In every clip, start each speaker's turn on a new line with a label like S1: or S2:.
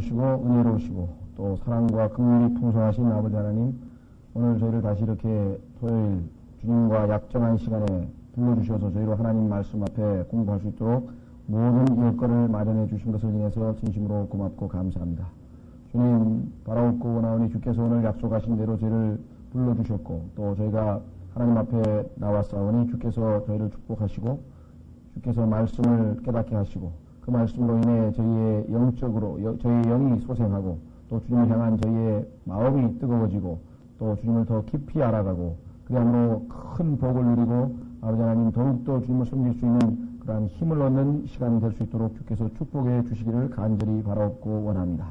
S1: 좋으시고 은혜로우시고 또 사랑과 긍휼이 풍성하신 아버지 하나님, 오늘 저희를 다시 이렇게 토요일 주님과 약정한 시간에 불러주셔서 저희로 하나님 말씀 앞에 공부할 수 있도록 모든 여건을 마련해 주신 것을 인해서 진심으로 고맙고 감사합니다. 주님, 바라옵고 원하오니 주께서 오늘 약속하신 대로 저희를 불러주셨고 또 저희가 하나님 앞에 나왔사오니 주께서 저희를 축복하시고 주께서 말씀을 깨닫게 하시고 그 말씀으로 인해 저희의 영적으로 저희의 영이 소생하고 또 주님을 향한 저희의 마음이 뜨거워지고 또 주님을 더 깊이 알아가고 그야말로 큰 복을 누리고 아버지 하나님 더욱더 주님을 섬길 수 있는 그러한 힘을 얻는 시간이 될 수 있도록 주께서 축복해 주시기를 간절히 바라옵고 원합니다.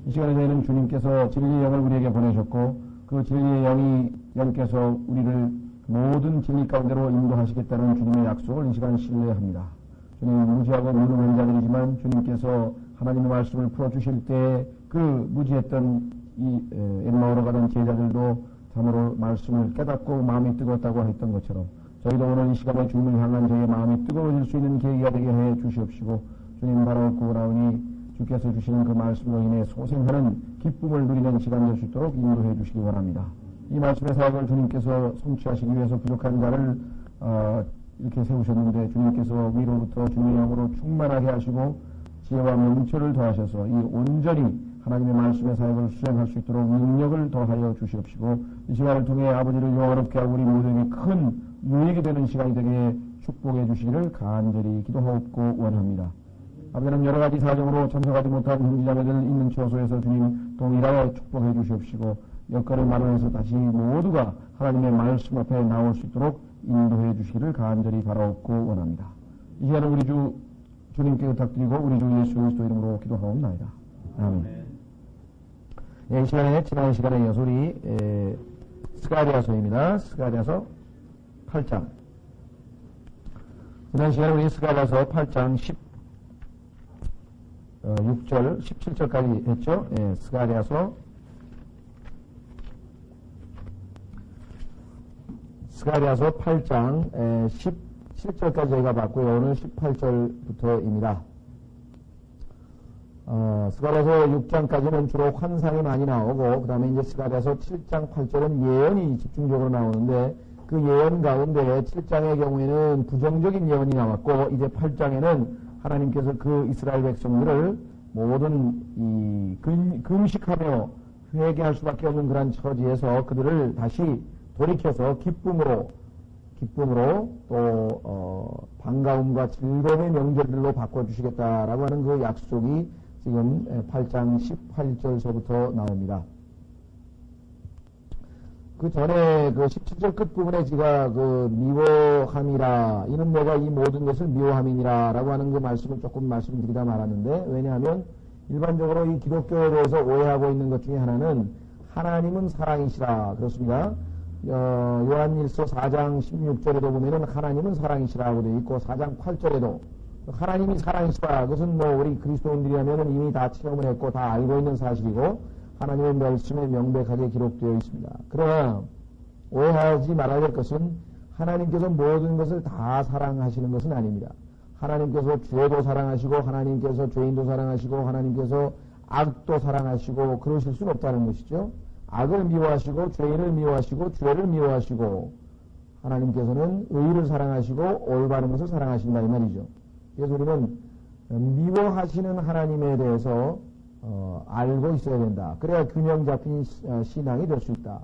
S1: 이 시간에 저희는 주님께서 진리의 영을 우리에게 보내셨고 그 진리의 영께서 우리를 모든 진리 가운데로 인도하시겠다는 주님의 약속을 이 시간 신뢰합니다. 주님, 무지하고 무능한 자들이지만 주님께서 하나님의 말씀을 풀어주실 때 그 무지했던 이 엠마오로 가던 제자들도 참으로 말씀을 깨닫고 마음이 뜨겁다고 했던 것처럼 저희도 오늘 이 시간에 주님을 향한 저희의 마음이 뜨거워질 수 있는 계기가 되게 해 주시옵시고 주님 바라옵고 나오니 주께서 주시는 그 말씀으로 인해 소생하는 기쁨을 누리는 시간 될 수 있도록 인도해 주시기 바랍니다. 이 말씀의 사역을 주님께서 성취하시기 위해서 부족한 자를 이렇게 세우셨는데 주님께서 위로부터 주님의 영으로 충만하게 하시고 지혜와 명철을 더하셔서 이 온전히 하나님의 말씀의 사역을 수행할 수 있도록 능력을 더하여 주시옵시고 이 시간을 통해 아버지를 영화롭게 하고 우리 모두에게 큰 유익이 되는 시간이 되게 축복해 주시기를 간절히 기도하옵고 원합니다. 아버지는 여러 가지 사정으로 참석하지 못한 형제자매들 있는 처소에서 주님 동일하여 축복해 주시옵시고 여건을 마련해서 다시 모두가 하나님의 말씀 앞에 나올 수 있도록 인도해 주시기를 간절히 바라옵고 원합니다. 이 시간은 우리 주님께 부탁드리고 우리 주 예수 그리스도 이름으로 기도하옵나이다. 아멘. 이 시간에 지난 시간에 이어서 우리 스가랴서입니다. 스가랴서 8장. 지난 시간에 우리 스가랴서 8장 6절, 17절까지 했죠. 스가랴서 8장 17절까지 저희가 봤고요. 오늘 18절부터입니다. 스가랴서 6장까지는 주로 환상이 많이 나오고 그 다음에 이제 스가랴서 7장 8절은 예언이 집중적으로 나오는데 그 예언 가운데 7장의 경우에는 부정적인 예언이 나왔고 이제 8장에는 하나님께서 그 이스라엘 백성들을 모든 금식하며 회개할 수밖에 없는 그런 처지에서 그들을 다시 돌이켜서 기쁨으로 또 반가움과 즐거움의 명절들로 바꿔주시겠다라고 하는 그 약속이 지금 8장 18절서부터 나옵니다. 그 전에 그 17절 끝부분에 제가 그 미워함이라 이는 내가 이 모든 것을 미워함이니라 라고 하는 그 말씀을 조금 말씀드리다 말았는데 왜냐하면 일반적으로 이 기독교에 대해서 오해하고 있는 것 중에 하나는 하나님은 사랑이시라 그렇습니다. 요한일서 4장 16절에도 보면은 하나님은 사랑이시라고 되어 있고 4장 8절에도 하나님이 사랑이시다. 그것은 뭐 우리 그리스도인들이라면 이미 다 체험을 했고 다 알고 있는 사실이고 하나님의 말씀에 명백하게 기록되어 있습니다. 그러나 오해하지 말아야 될 것은 하나님께서 모든 것을 다 사랑하시는 것은 아닙니다. 하나님께서 죄도 사랑하시고 하나님께서 죄인도 사랑하시고 하나님께서 악도 사랑하시고 그러실 수는 없다는 것이죠. 악을 미워하시고 죄인을 미워하시고 죄를 미워하시고 하나님께서는 의를 사랑하시고 올바른 것을 사랑하신다 이 말이죠. 그래서 우리는 미워하시는 하나님에 대해서 알고 있어야 된다. 그래야 균형 잡힌 신앙이 될 수 있다.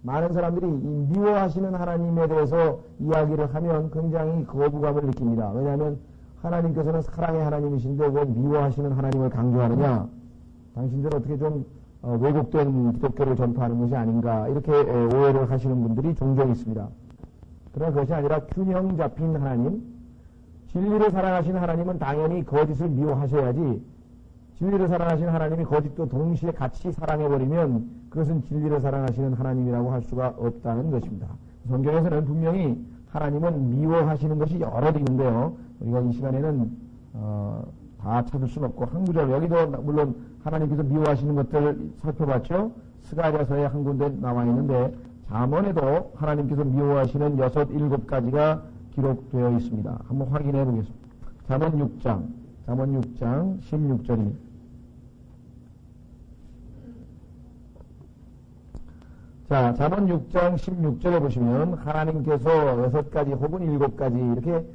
S1: 많은 사람들이 이 미워하시는 하나님에 대해서 이야기를 하면 굉장히 거부감을 느낍니다. 왜냐하면 하나님께서는 사랑의 하나님이신데 왜 미워하시는 하나님을 강조하느냐. 당신들은 어떻게 좀 왜곡된 기독교를 전파하는 것이 아닌가 이렇게 오해를 하시는 분들이 종종 있습니다. 그러나 그것이 아니라 균형 잡힌 하나님, 진리를 사랑하시는 하나님은 당연히 거짓을 미워하셔야지 진리를 사랑하시는 하나님이 거짓도 동시에 같이 사랑해버리면 그것은 진리를 사랑하시는 하나님이라고 할 수가 없다는 것입니다. 성경에서는 분명히 하나님은 미워하시는 것이 여럿 있는데요. 우리가 이 시간에는 다 찾을 수는 없고 한 구절 여기도 물론 하나님께서 미워하시는 것들을 살펴봤죠. 스가랴서에 한 군데 나와 있는데 잠언에도 하나님께서 미워하시는 6, 7가지가 기록되어 있습니다. 한번 확인해 보겠습니다. 잠언 6장 16절입니다. 자, 잠언 6장 16절에 보시면 하나님께서 6가지 혹은 7가지 이렇게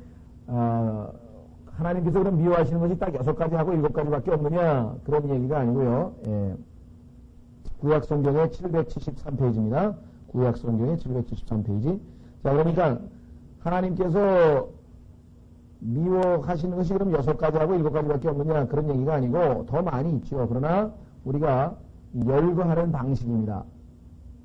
S1: 하나님께서 그럼 미워하시는 것이 딱 6가지 하고 7가지밖에 없느냐 그런 얘기가 아니고요. 예. 구약성경의 773페이지입니다. 구약성경의 773페이지. 자, 그러니까 하나님께서 미워하시는 것이 그럼 6가지 하고 7가지밖에 없느냐 그런 얘기가 아니고 더 많이 있죠. 그러나 우리가 열거하는 방식입니다.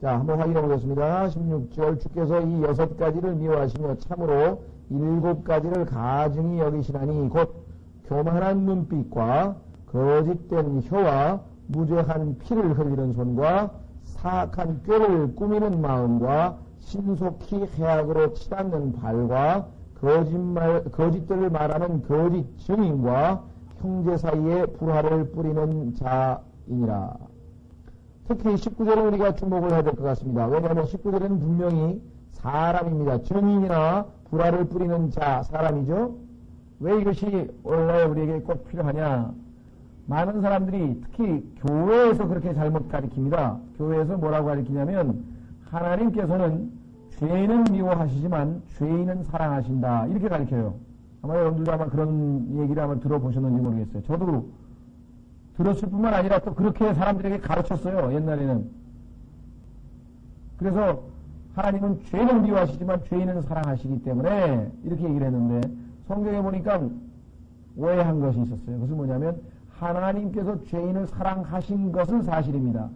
S1: 자, 한번 확인해 보겠습니다. 16절 주께서 이 6가지를 미워하시며 참으로 7가지를 가증히 여기시나니 곧 교만한 눈빛과 거짓된 혀와 무죄한 피를 흘리는 손과 사악한 꾀를 꾸미는 마음과 신속히 해악으로 치닫는 발과 거짓들을 말하는 거짓 증인과 형제 사이에 불화를 뿌리는 자이니라. 특히 19절은 우리가 주목을 해야 될 것 같습니다. 왜냐하면 19절에는 분명히 사람입니다. 증인이나 불화를 뿌리는 자, 사람이죠. 왜 이것이 원래 우리에게 꼭 필요하냐? 많은 사람들이 특히 교회에서 그렇게 잘못 가르칩니다. 교회에서 뭐라고 가르치냐면 하나님께서는 죄인은 미워하시지만 죄인은 사랑하신다. 이렇게 가르쳐요. 아마 여러분들도 아마 그런 얘기를 아마 들어보셨는지 모르겠어요. 저도 들었을 뿐만 아니라 또 그렇게 사람들에게 가르쳤어요. 옛날에는. 그래서 하나님은 죄는 미워하시지만 죄인은 사랑하시기 때문에 이렇게 얘기를 했는데 성경에 보니까 오해한 것이 있었어요. 그것은 뭐냐면 하나님께서 죄인을 사랑하신 것은 사실입니다.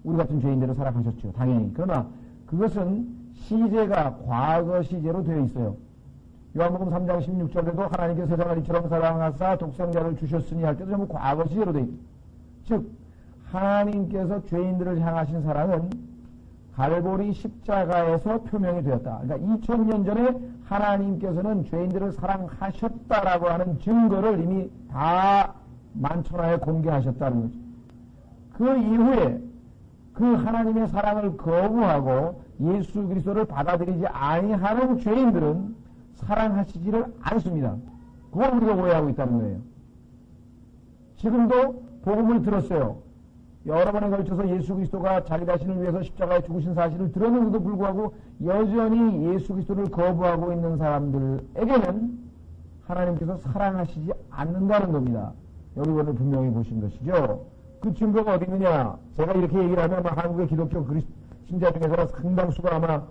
S1: 우리 같은 죄인들을 사랑하셨죠. 당연히. 그러나 그것은 시제가 과거 시제로 되어 있어요. 요한복음 3장 16절에도 하나님께서 세상을 이처럼 사랑하사 독생자를 주셨으니 할 때도 전부 과거 시제로 되어 있어요. 즉 하나님께서 죄인들을 향하신 사랑은 갈보리 십자가에서 표명이 되었다. 그러니까 2000년 전에 하나님께서는 죄인들을 사랑하셨다라고 하는 증거를 이미 다 만천하에 공개하셨다는 거죠. 그 이후에 그 하나님의 사랑을 거부하고 예수 그리스도를 받아들이지 아니하는 죄인들은 사랑하시지를 않습니다. 그걸 우리가 오해하고 있다는 거예요. 지금도 복음을 들었어요. 여러 번에 걸쳐서 예수 그리스도가 자기 자신을 위해서 십자가에 죽으신 사실을 들었는데도 불구하고 여전히 예수 그리스도를 거부하고 있는 사람들에게는 하나님께서 사랑하시지 않는다는 겁니다. 여기 오늘 분명히 보신 것이죠. 그 증거가 어디 있느냐? 제가 이렇게 얘기를 하면 아마 한국의 기독교 신자 중에서 상당수가 아마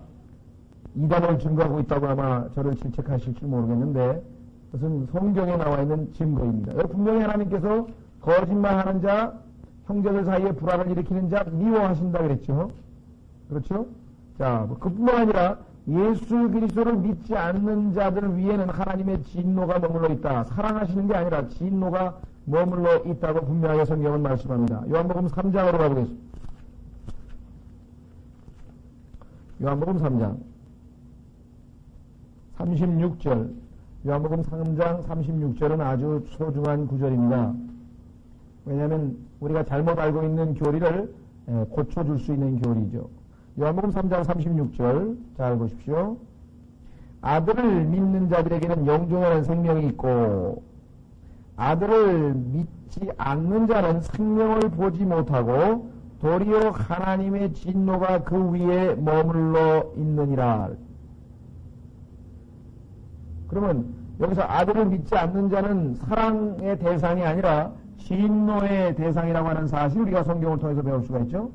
S1: 이단을 증거하고 있다고 아마 저를 질책하실지 모르겠는데 그것은 성경에 나와 있는 증거입니다. 여기 분명히 하나님께서 거짓말하는 자, 형제들 사이에 불화를 일으키는 자 미워하신다 그랬죠. 그렇죠? 자, 그뿐만 아니라 예수 그리스도를 믿지 않는 자들 위에는 하나님의 진노가 머물러 있다. 사랑하시는 게 아니라 진노가 머물러 있다고 분명하게 성경은 말씀합니다. 요한복음 3장으로 가보겠습니다. 요한복음 3장 36절. 요한복음 3장 36절은 아주 소중한 구절입니다. 왜냐하면 우리가 잘못 알고 있는 교리를 고쳐줄 수 있는 교리죠. 요한복음 3장 36절 잘 보십시오. 아들을 믿는 자들에게는 영존하는 생명이 있고 아들을 믿지 않는 자는 생명을 보지 못하고 도리어 하나님의 진노가 그 위에 머물러 있느니라. 그러면 여기서 아들을 믿지 않는 자는 사랑의 대상이 아니라 진노의 대상이라고 하는 사실 우리가 성경을 통해서 배울 수가 있죠.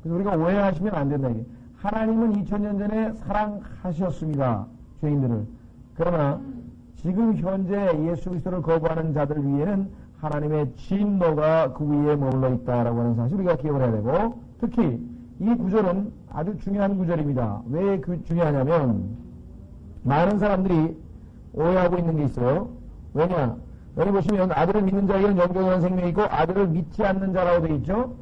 S1: 그래서 우리가 오해하시면 안 된다. 이게. 하나님은 2000년 전에 사랑하셨습니다. 죄인들을. 그러나 지금 현재 예수 그리스도를 거부하는 자들 위에는 하나님의 진노가 그 위에 머물러 있다라고 하는 사실 우리가 기억을 해야 되고 특히 이 구절은 아주 중요한 구절입니다. 왜 중요하냐면 많은 사람들이 오해하고 있는 게 있어요. 왜냐? 여기 보시면 아들을 믿는 자에게는 영존하는 생명이 있고 아들을 믿지 않는 자라고 되어 있죠.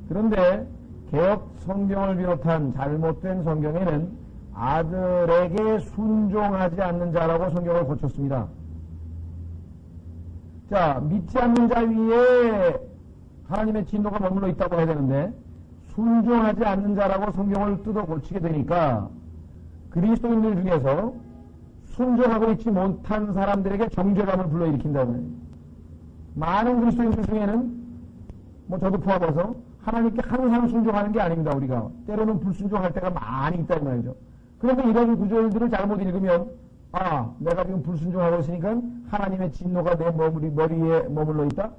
S1: 그런데 개역 성경을 비롯한 잘못된 성경에는 아들에게 순종하지 않는 자라고 성경을 고쳤습니다. 자, 믿지 않는 자 위에 하나님의 진노가 머물러 있다고 해야 되는데 순종하지 않는 자라고 성경을 뜯어 고치게 되니까 그리스도인들 중에서 순종하고 있지 못한 사람들에게 정죄감을 불러일으킨다는 거예요. 많은 그리스도인들 중에는 뭐 저도 포함해서 하나님께 항상 순종하는 게 아닙니다, 우리가. 때로는 불순종할 때가 많이 있다, 이 말이죠. 그러면 이런 구절들을 잘못 읽으면, 아, 내가 지금 불순종하고 있으니까 하나님의 진노가 내 머리에 머물러 있다?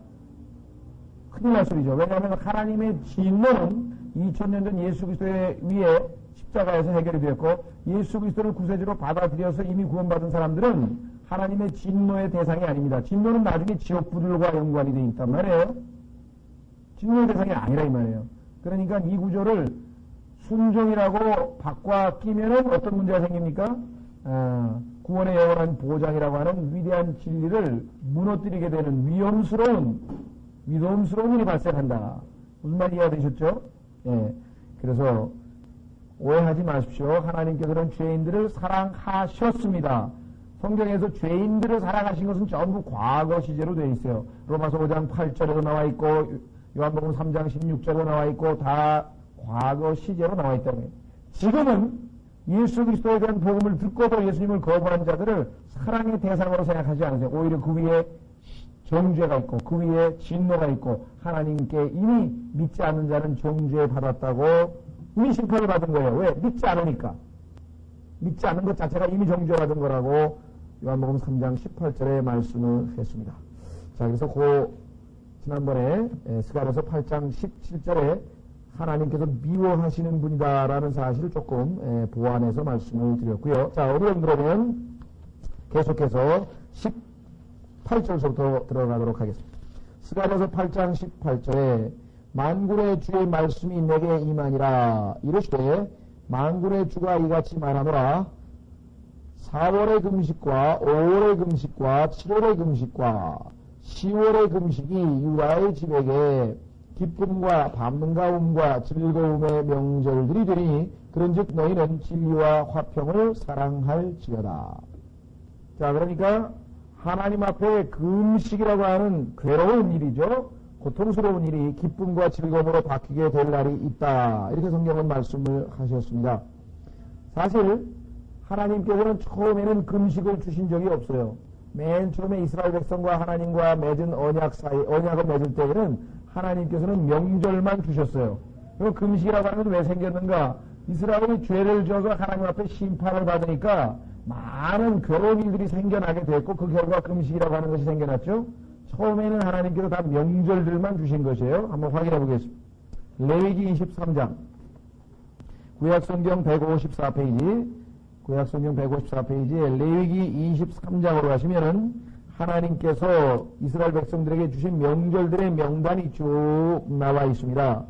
S1: 큰일 날 소리죠. 왜냐하면 하나님의 진노는 2000년 전 예수 그리스도의 위에 십자가에서 해결이 되었고, 예수 그리스도를 구세주로 받아들여서 이미 구원받은 사람들은 하나님의 진노의 대상이 아닙니다. 진노는 나중에 지옥불과 연관이 되어 있단 말이에요. 진노의 대상이 아니라 이 말이에요. 그러니까 이 구조를 순종이라고 바꿔 끼면은 어떤 문제가 생깁니까? 구원의 영원한 보장이라고 하는 위대한 진리를 무너뜨리게 되는 위험스러운 일이 발생한다. 무슨 말이 이해되셨죠? 예. 그래서 오해하지 마십시오. 하나님께서는 죄인들을 사랑하셨습니다. 성경에서 죄인들을 사랑하신 것은 전부 과거 시제로 되어 있어요. 로마서 5장 8절에도 나와 있고 요한복음 3장 16절에도 나와 있고 다 과거 시제로 나와 있다고 해요. 지금은 예수 그리스도에 대한 복음을 듣고도 예수님을 거부한 자들을 사랑의 대상으로 생각하지 않으세요. 오히려 그 위에 정죄가 있고 그 위에 진노가 있고 하나님께 이미 믿지 않는 자는 정죄 받았다고 이미 심판을 받은 거예요. 왜? 믿지 않으니까. 믿지 않는 것 자체가 이미 정죄받은 거라고 요한복음 3장 18절에 말씀을 했습니다. 자, 그래서 지난번에 스가랴서 8장 17절에 하나님께서 미워하시는 분이다라는 사실을 조금 보완해서 말씀을 드렸고요. 자, 오늘 그러면 계속해서 18절부터 들어가도록 하겠습니다. 스가랴서 8장 18절에 만군의 주의 말씀이 내게 임하니라 이르시되 만군의 주가 이같이 말하노라 4월의 금식과 5월의 금식과 7월의 금식과 10월의 금식이 유다의 집에게 기쁨과 반가움과 즐거움의 명절들이 되니 그런즉 너희는 진리와 화평을 사랑할지어다. 자, 그러니까 하나님 앞에 금식이라고 하는 괴로운 일이죠. 고통스러운 일이 기쁨과 즐거움으로 바뀌게 될 날이 있다. 이렇게 성경은 말씀을 하셨습니다. 사실 하나님께서는 처음에는 금식을 주신 적이 없어요. 맨 처음에 이스라엘 백성과 하나님과 맺은 언약을 맺을 때에는 하나님께서는 명절만 주셨어요. 그럼 금식이라고 하는 건 왜 생겼는가? 이스라엘이 죄를 지어서 하나님 앞에 심판을 받으니까 많은 괴로운 일들이 생겨나게 됐고 그 결과 금식이라고 하는 것이 생겨났죠. 처음에는 하나님께서 다 명절들만 주신 것이에요. 한번 확인해 보겠습니다. 레위기 23장 구약성경 154페이지 구약성경 154페이지에 레위기 23장으로 가시면은 하나님께서 이스라엘 백성들에게 주신 명절들의 명단이 쭉 나와 있습니다.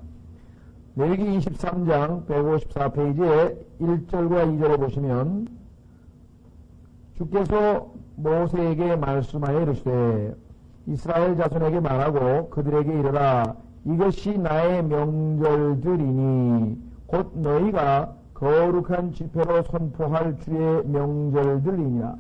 S1: 레위기 23장 154페이지에 1절과 2절에 보시면 주께서 모세에게 말씀하여 이르시되 이스라엘 자손에게 말하고 그들에게 이르라 이것이 나의 명절들이니 곧 너희가 거룩한 집회로 선포할 주의 명절들이니라.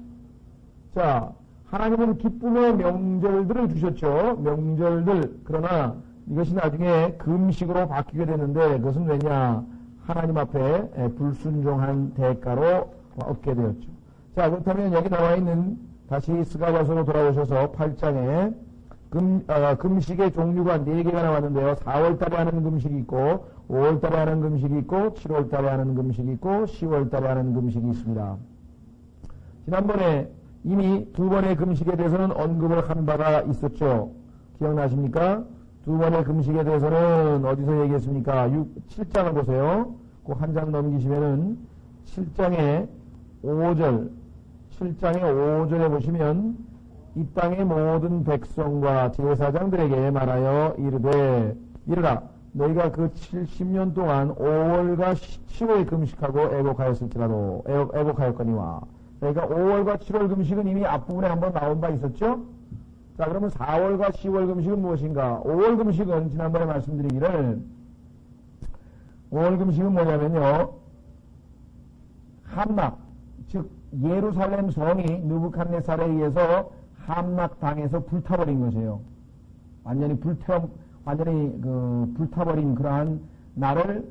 S1: 자, 하나님은 기쁨의 명절들을 주셨죠. 명절들. 그러나 이것이 나중에 금식으로 바뀌게 되는데 그것은 왜냐? 하나님 앞에 불순종한 대가로 얻게 되었죠. 자, 그렇다면 여기 나와 있는 다시 스가랴서로 돌아오셔서 8장에 금식의 종류가 4개가 나왔는데요. 4월달에 하는 금식이 있고 5월달에 하는 금식이 있고 7월달에 하는 금식이 있고 10월달에 하는 금식이 있습니다. 지난번에 이미 2번의 금식에 대해서는 언급을 한 바가 있었죠. 기억나십니까? 2번의 금식에 대해서는 어디서 얘기했습니까? 7장을 보세요. 그 한 장 넘기시면은 7장의 5절에 보시면 이 땅의 모든 백성과 제사장들에게 말하여 이르라 너희가 그 70년 동안 5월과 10월 금식하고 애곡하였거니와 그러니까 5월과 7월 금식은 이미 앞부분에 한번 나온 바 있었죠? 자, 그러면 4월과 10월 금식은 무엇인가? 5월 금식은 지난번에 말씀드리기를 5월 금식은 뭐냐면요. 함락, 즉 예루살렘 성이 느부갓네살에 의해서 함락당해서 불타버린 것이에요. 완전히 불타버린 그러한 날을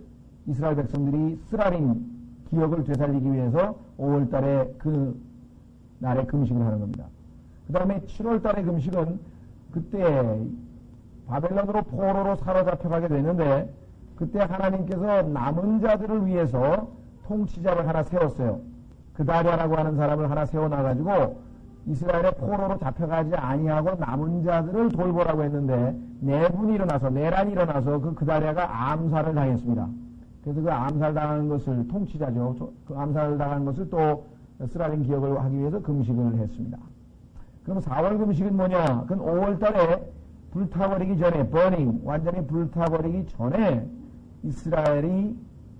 S1: 이스라엘 백성들이 쓰라린 기억을 되살리기 위해서 5월달에 그 날에 금식을 하는 겁니다. 그 다음에 7월달의 금식은 그때 바벨론으로 포로로 사로잡혀가게 되는데 그때 하나님께서 남은 자들을 위해서 통치자를 하나 세웠어요. 그다랴라고 하는 사람을 하나 세워놔가지고 이스라엘의 포로로 잡혀가지 아니하고 남은 자들을 돌보라고 했는데 내분이 일어나서 내란이 일어나서 그다랴가 암살을 당했습니다. 그래서 그 암살당한 것을 통치자죠. 그 암살당한 것을 또 쓰라린 기억을 하기 위해서 금식을 했습니다. 그럼 4월 금식은 뭐냐? 그건 5월 달에 불타버리기 전에 버닝 완전히 불타버리기 전에 이스라엘이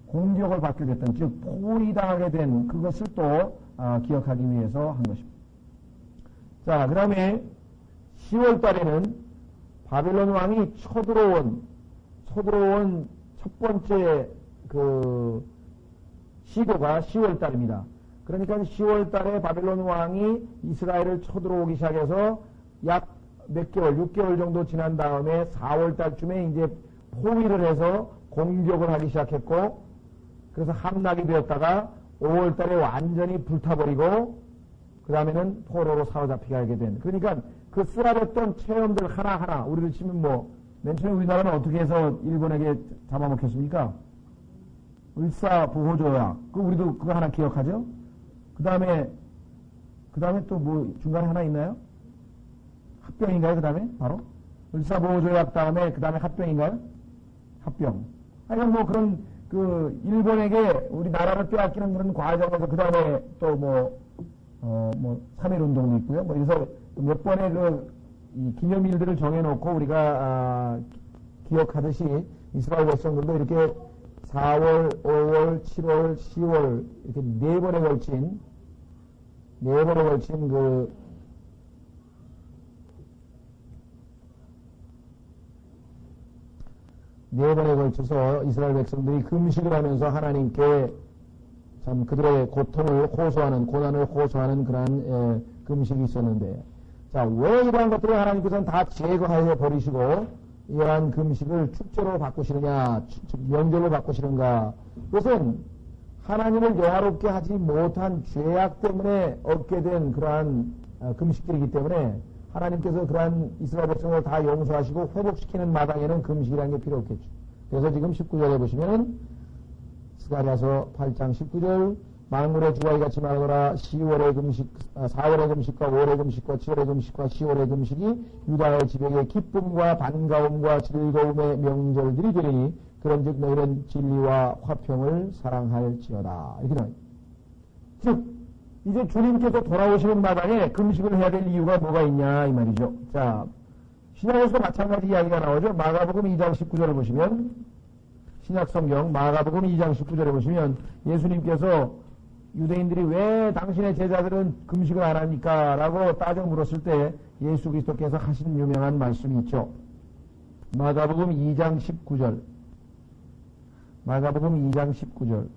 S1: 공격을 받게 됐던 즉 포위당하게 된 그것을 또 기억하기 위해서 한 것입니다. 자, 그 다음에 10월 달에는 바벨론 왕이 쳐들어온 첫 번째 시도가 10월 달입니다. 그러니까 10월 달에 바벨론 왕이 이스라엘을 쳐들어오기 시작해서 약 몇 개월, 6개월 정도 지난 다음에 4월 달쯤에 이제 포위를 해서 공격을 하기 시작했고, 그래서 함락이 되었다가 5월 달에 완전히 불타버리고, 그 다음에는 포로로 사로잡히게 하게 된. 그러니까 그 쓰라렸던 체험들 하나하나, 우리를 치면 맨 처음에 우리나라는 어떻게 해서 일본에게 잡아먹혔습니까? 을사보호조약. 우리도 그거 하나 기억하죠? 그 다음에 또 중간에 하나 있나요? 합병인가요? 그 다음에? 바로? 을사보호조약 다음에 그 다음에 합병인가요? 합병. 하여간 그런 일본에게 우리 나라를 빼앗기는 그런 과정에서 그 다음에 또 3.1운동도 있고요. 그래서 몇 번의 이 기념일들을 정해놓고 우리가 기억하듯이 이스라엘 백성들도 이렇게 4월, 5월, 7월, 10월 이렇게 네 번에 걸친 네 번에 걸쳐서 이스라엘 백성들이 금식을 하면서 하나님께 참 그들의 고난을 호소하는 그러한 금식이 있었는데, 자, 왜 이러한 것들을 하나님께서는 다 제거하여 버리시고 이러한 금식을 축제로 바꾸시느냐, 명절로 바꾸시는가? 그것은 하나님을 영화롭게 하지 못한 죄악 때문에 얻게 된 그러한 금식들이기 때문에 하나님께서 그러한 이스라엘 백성을 다 용서하시고 회복시키는 마당에는 금식이라는 게 필요 없겠죠. 그래서 지금 19절에 보시면 스가랴서 8장 19절 만군의 주가 이같이 말하노라 4월의 금식과 5월의 금식과 7월의 금식과 10월의 금식이 유다의 지벽에 기쁨과 반가움과 즐거움의 명절들이 되리니 그런즉 너희는 진리와 화평을 사랑할지어다. 이렇게 나와요. 즉 이제 주님께서 돌아오시는 마당에 금식을 해야 될 이유가 뭐가 있냐 이 말이죠. 자, 신약에서도 마찬가지 이야기가 나오죠. 마가복음 2장 19절을 보시면 신약성경 마가복음 2장 19절에 보시면 예수님께서 유대인들이 왜 당신의 제자들은 금식을 안 합니까? 라고 따져 물었을 때 예수 그리스도께서 하신 유명한 말씀이 있죠. 마가복음 2장 19절 마가복음 2장 19절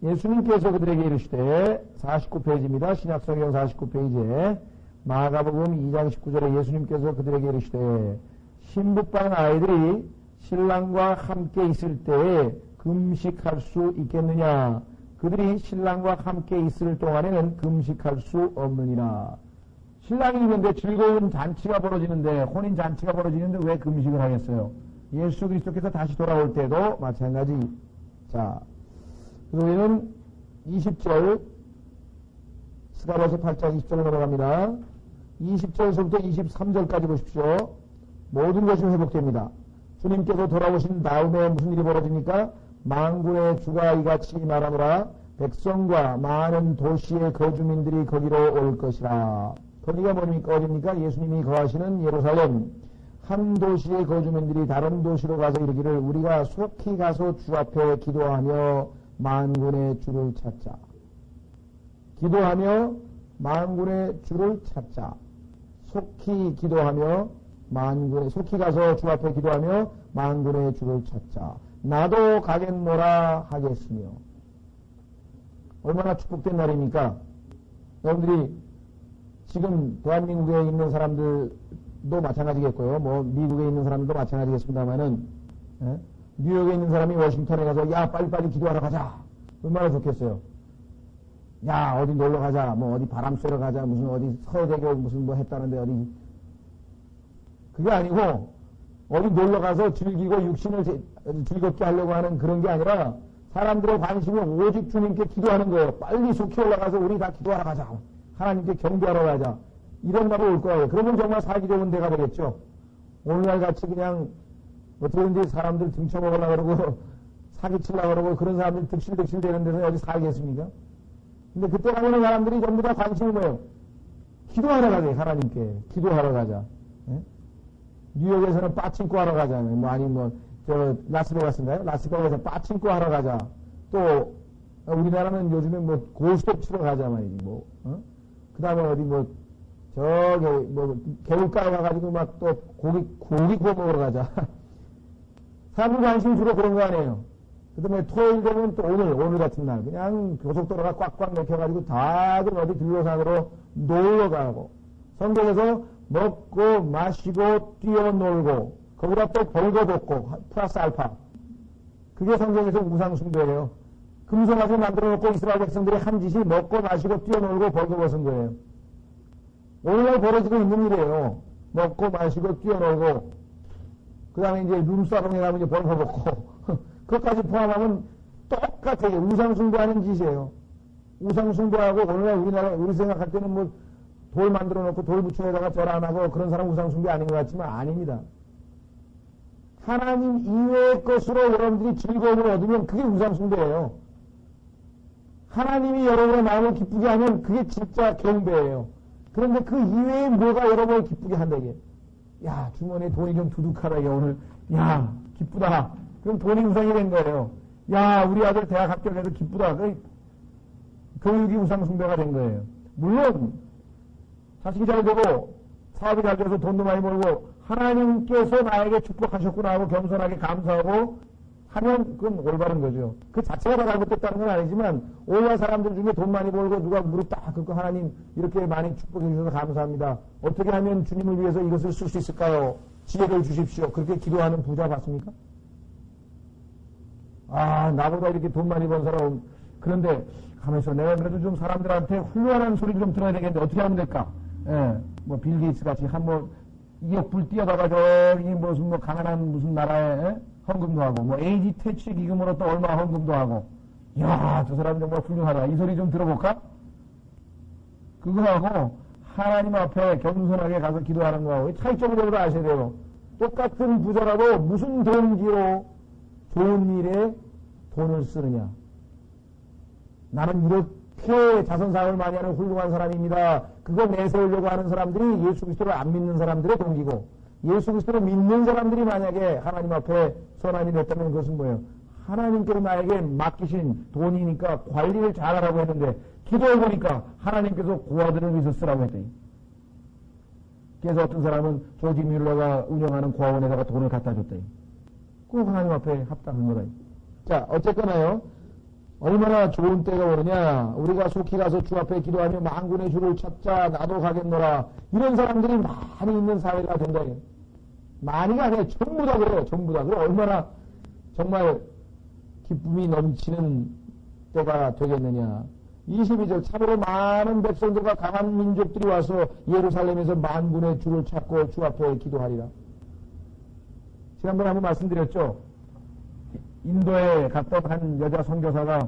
S1: 예수님께서 그들에게 이르시되 49페이지입니다. 신약성경 49페이지에 마가복음 2장 19절에 예수님께서 그들에게 이르시되 신부받은 아이들이 신랑과 함께 있을 때에 금식할 수 있겠느냐? 그들이 신랑과 함께 있을 동안에는 금식할 수 없느니라. 신랑이 있는데 즐거운 잔치가 벌어지는데 혼인 잔치가 벌어지는데 왜 금식을 하겠어요? 예수 그리스도께서 다시 돌아올 때도 마찬가지. 자, 그래서 우리는 20절 스가랴서 8장 20절로 넘어갑니다. 20절에서부터 23절까지 보십시오. 모든 것이 회복됩니다. 주님께서 돌아오신 다음에 무슨 일이 벌어집니까? 만군의 주가 이같이 말하노라 백성과 많은 도시의 거주민들이 거기로 올 것이라. 거기가 뭡니까? 어디입니까? 예수님이 거하시는 예루살렘. 한 도시의 거주민들이 다른 도시로 가서 이르기를 우리가 속히 가서 주 앞에 기도하며 만군의 주를 찾자. 기도하며 만군의 주를 찾자. 속히 가서 주 앞에 기도하며 만군의 주를 찾자. 나도 가겠노라 하겠으며. 얼마나 축복된 날입니까? 여러분들이 지금 대한민국에 있는 사람들도 마찬가지겠고요. 미국에 있는 사람들도 마찬가지겠습니다만은, 뉴욕에 있는 사람이 워싱턴에 가서 야 빨리빨리 기도하러 가자. 얼마나 좋겠어요.
S2: 야, 어디 놀러 가자, 뭐 어디 바람 쐬러 가자, 무슨 어디 서대교 무슨 뭐 했다는데 어디. 그게 아니고, 어디 놀러 가서 즐기고 육신을 즐겁게 하려고 하는 그런 게 아니라, 사람들의 관심이 오직 주님께 기도하는 거예요. 빨리 속히 올라가서 우리 다 기도하러 가자. 하나님께 경배하러 가자. 이런 날이 올 거예요. 그러면 정말 살기 좋은 데가 되겠죠. 오늘날 같이 그냥 어떻게든지 사람들 등쳐먹으려고 그러고 사기치려고 그러고 그런 사람들 득실득실 되는 데서 여기 살겠습니까? 근데 그때 가면 사람들이 전부 다 관심이 뭐예요? 기도하러 가자. 하나님께 기도하러 가자. 예? 뉴욕에서는 빠친코 하러 가자. 뭐 아니면 라스베가스인가요? 라스베가스에서 빠친코 하러 가자. 또 우리나라는 요즘에 뭐 고스톱 치러 가자 말이지. 뭐 그 다음에 어디 뭐 저기 뭐 개울가에 가가지고 막 또 고기 구워 먹으러 가자. 사람들 관심이 주로 그런 거 아니에요. 그 다음에 토요일 되면 또 오늘 같은 날 그냥 고속도로가 꽉꽉 막혀가지고 다들 어디 들로산으로 놀러 가고 성경에서 먹고 마시고 뛰어놀고 거기다 또 벌거벗고 플러스 알파. 그게 성경에서 우상숭배예요. 금송아지 만들어 놓고 이스라엘 백성들이 한 짓이 먹고 마시고 뛰어놀고 벌거벗은 거예요. 오늘날 벌어지고 있는 일이에요. 먹고 마시고 뛰어놀고 그 다음에 이제 룸사롱에 가면 이제 벌거벗고 그것까지 포함하면 똑같아요. 우상숭배하는 짓이에요. 우상숭배하고 오늘날 우리 생각할 때는 뭐 돌 만들어 놓고 돌 붙여에다가 절 안 하고 그런 사람 우상숭배 아닌 것 같지만 아닙니다. 하나님 이외의 것으로 여러분들이 즐거움을 얻으면 그게 우상숭배예요. 하나님이 여러분의 마음을 기쁘게 하면 그게 진짜 경배예요. 그런데 그 이외에 뭐가 여러분을 기쁘게 한다게? 야, 주머니에 돈이 좀 두둑하다, 이게 오늘. 야, 기쁘다. 그럼 돈이 우상이 된 거예요. 야, 우리 아들 대학 합격해서 기쁘다. 교육이 우상숭배가 된 거예요. 물론, 자식이 잘 되고, 사업이 잘 돼서 돈도 많이 벌고, 하나님께서 나에게 축복하셨구나 하고 겸손하게 감사하고 하면 그건 올바른 거죠. 그 자체가 다 잘못됐다는 건 아니지만 오늘날 사람들 중에 돈 많이 벌고 누가 무릎 딱 꿇고 하나님 이렇게 많이 축복해 주셔서 감사합니다. 어떻게 하면 주님을 위해서 이것을 쓸 수 있을까요? 지혜를 주십시오. 그렇게 기도하는 부자 봤습니까? 아, 나보다 이렇게 돈 많이 번 사람. 그런데 가만있어. 내가 그래도 좀 사람들한테 훌륭한 소리를 좀 들어야 되겠는데 어떻게 하면 될까? 예, 뭐 빌 게이츠 같이 이게 불 뛰어다가 저기 무슨 뭐 가난한 무슨 나라에 헌금도 하고 뭐 에이지 퇴치 기금으로 또 얼마 헌금도 하고 이야 저 사람 정말 훌륭하다 이 소리 좀 들어볼까? 그거하고 하나님 앞에 겸손하게 가서 기도하는 거하고 차이점을 아셔야 돼요. 똑같은 부자라도 무슨 동기로 좋은 일에 돈을 쓰느냐. 나는 이렇게 자선사업을 많이 하는 훌륭한 사람입니다. 그거 내세우려고 하는 사람들이 예수 그리스도를 안 믿는 사람들의 동기고 예수 그리스도를 믿는 사람들이 만약에 하나님 앞에 선한 일을 했다면 그것은 뭐예요? 하나님께서 나에게 맡기신 돈이니까 관리를 잘하라고 했는데 기도해보니까 하나님께서 고아들을 위해서 쓰라고 했더니 그래서 어떤 사람은 조지 뮬러가 운영하는 고아원에다가 돈을 갖다 줬더니 꼭 하나님 앞에 합당한 거다. 자, 어쨌거나요. 얼마나 좋은 때가 오느냐. 우리가 속히 가서 주 앞에 기도하며 만군의 주를 찾자. 나도 가겠노라. 이런 사람들이 많이 있는 사회가 된다. 많이가 아니라 전부 다 그래요. 전부 다. 그럼 얼마나 정말 기쁨이 넘치는 때가 되겠느냐. 22절 참으로 많은 백성들과 강한 민족들이 와서 예루살렘에서 만군의 주를 찾고 주 앞에 기도하리라. 지난번에 한번 말씀드렸죠. 인도에 갔던 한 여자 선교사가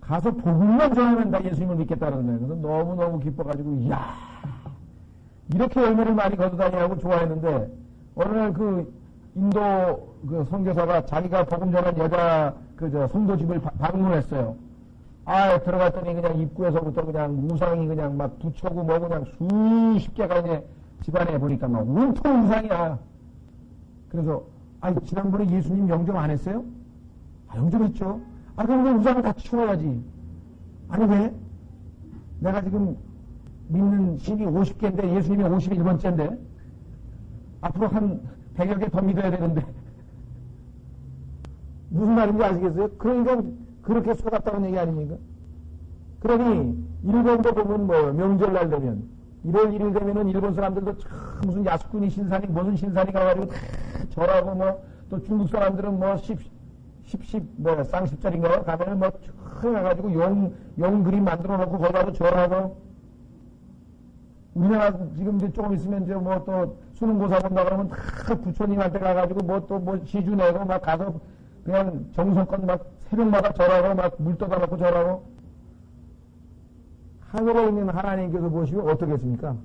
S2: 가서 복음만 전하면 다 예수님을 믿겠다는 거예요. 그래서 너무너무 기뻐가지고 이야 이렇게 열매를 많이 거두다니하고 좋아했는데 어느 날 그 인도 그 선교사가 자기가 복음 전한 여자 성도집을 방문했어요. 아 들어갔더니 그냥 입구에서부터 그냥 우상이 그냥 막 부처고 뭐 그냥 수십 개가 이제 집안에 보니까 막 온통 우상이야. 그래서 아니, 지난번에 예수님 영접 안 했어요? 아, 영접했죠. 아, 그럼 우상을 다 치워야지. 아니, 왜? 내가 지금 믿는 신이 50개인데 예수님이 51번째인데 앞으로 한 100여 개 더 믿어야 되는데 무슨 말인지 아시겠어요? 그러니까 그렇게 속았다는 얘기 아닙니까? 그러니 일본도 보면 뭐예요? 명절날 되면 1월 1일 되면은 일본 사람들도 참 무슨 야스쿠니 신사니 무슨 신사니 가가지고 다 절하고 뭐 또 중국 사람들은 뭐
S1: 뭐, 쌍십자리인가 가면은 뭐, 쭉 해가지고 용 그림 만들어 놓고 거기다도 절하고, 우리나라 지금 이제 조금 있으면 이제 뭐 또 수능고사 본다 그러면 다 부처님한테 가가지고 뭐 또 뭐 시주 내고 막 가서 그냥 정성껏 막 새벽마다 절하고 막 물 떠다 놓고 절하고, 하늘에 있는 하나님께서 보시면 어떻겠습니까?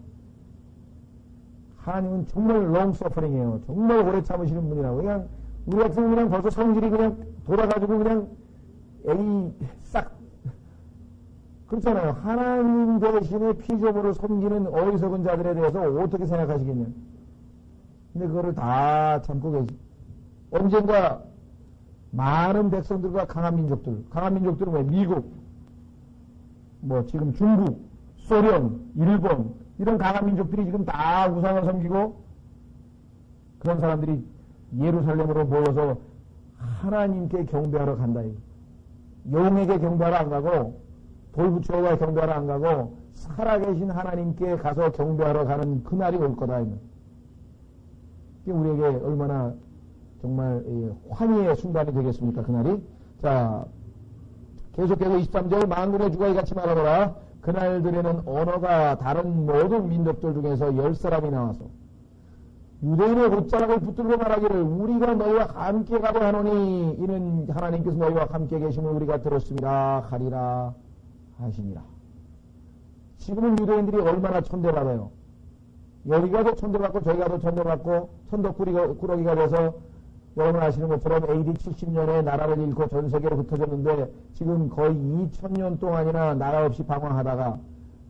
S1: 하나님은 정말 long suffering이에요. 정말 오래 참으시는 분이라고. 그냥 우리 같은 경우는 벌써 성질이 그냥 돌아가지고 그냥 애기 싹 그렇잖아요. 하나님 대신에 피조물을 섬기는 어리석은 자들에 대해서 어떻게 생각하시겠냐. 근데 그거를 다 참고 계시. 언젠가 많은 백성들과 강한 민족들은 왜 미국, 뭐 지금 중국, 소련, 일본 이런 강한 민족들이 지금 다 우상을 섬기고 그런 사람들이 예루살렘으로 모여서 하나님께 경배하러 간다. 용에게 경배하러 안 가고 돌부처가 경배하러 안 가고 살아계신 하나님께 가서 경배하러 가는 그날이 올 거다. 이게 우리에게 얼마나 정말 환희의 순간이 되겠습니까? 그날이. 자, 계속해서 23절 만군의 주가 이같이 말하더라. 그날들에는 언어가 다른 모든 민족들 중에서 10사람이 나와서 유대인의 옷자락을 붙들고 말하기를 우리가 너희와 함께 가려 하노니 이는 하나님께서 너희와 함께 계심을 우리가 들었습니다 하리라 하시니라. 지금은 유대인들이 얼마나 천대받아요. 여기가 더 천대받고 저기가 더 천대받고 천덕꾸러기가 돼서 여러분 아시는 것처럼 AD 70년에 나라를 잃고 전 세계로 흩어졌는데 지금 거의 2000년 동안이나 나라 없이 방황하다가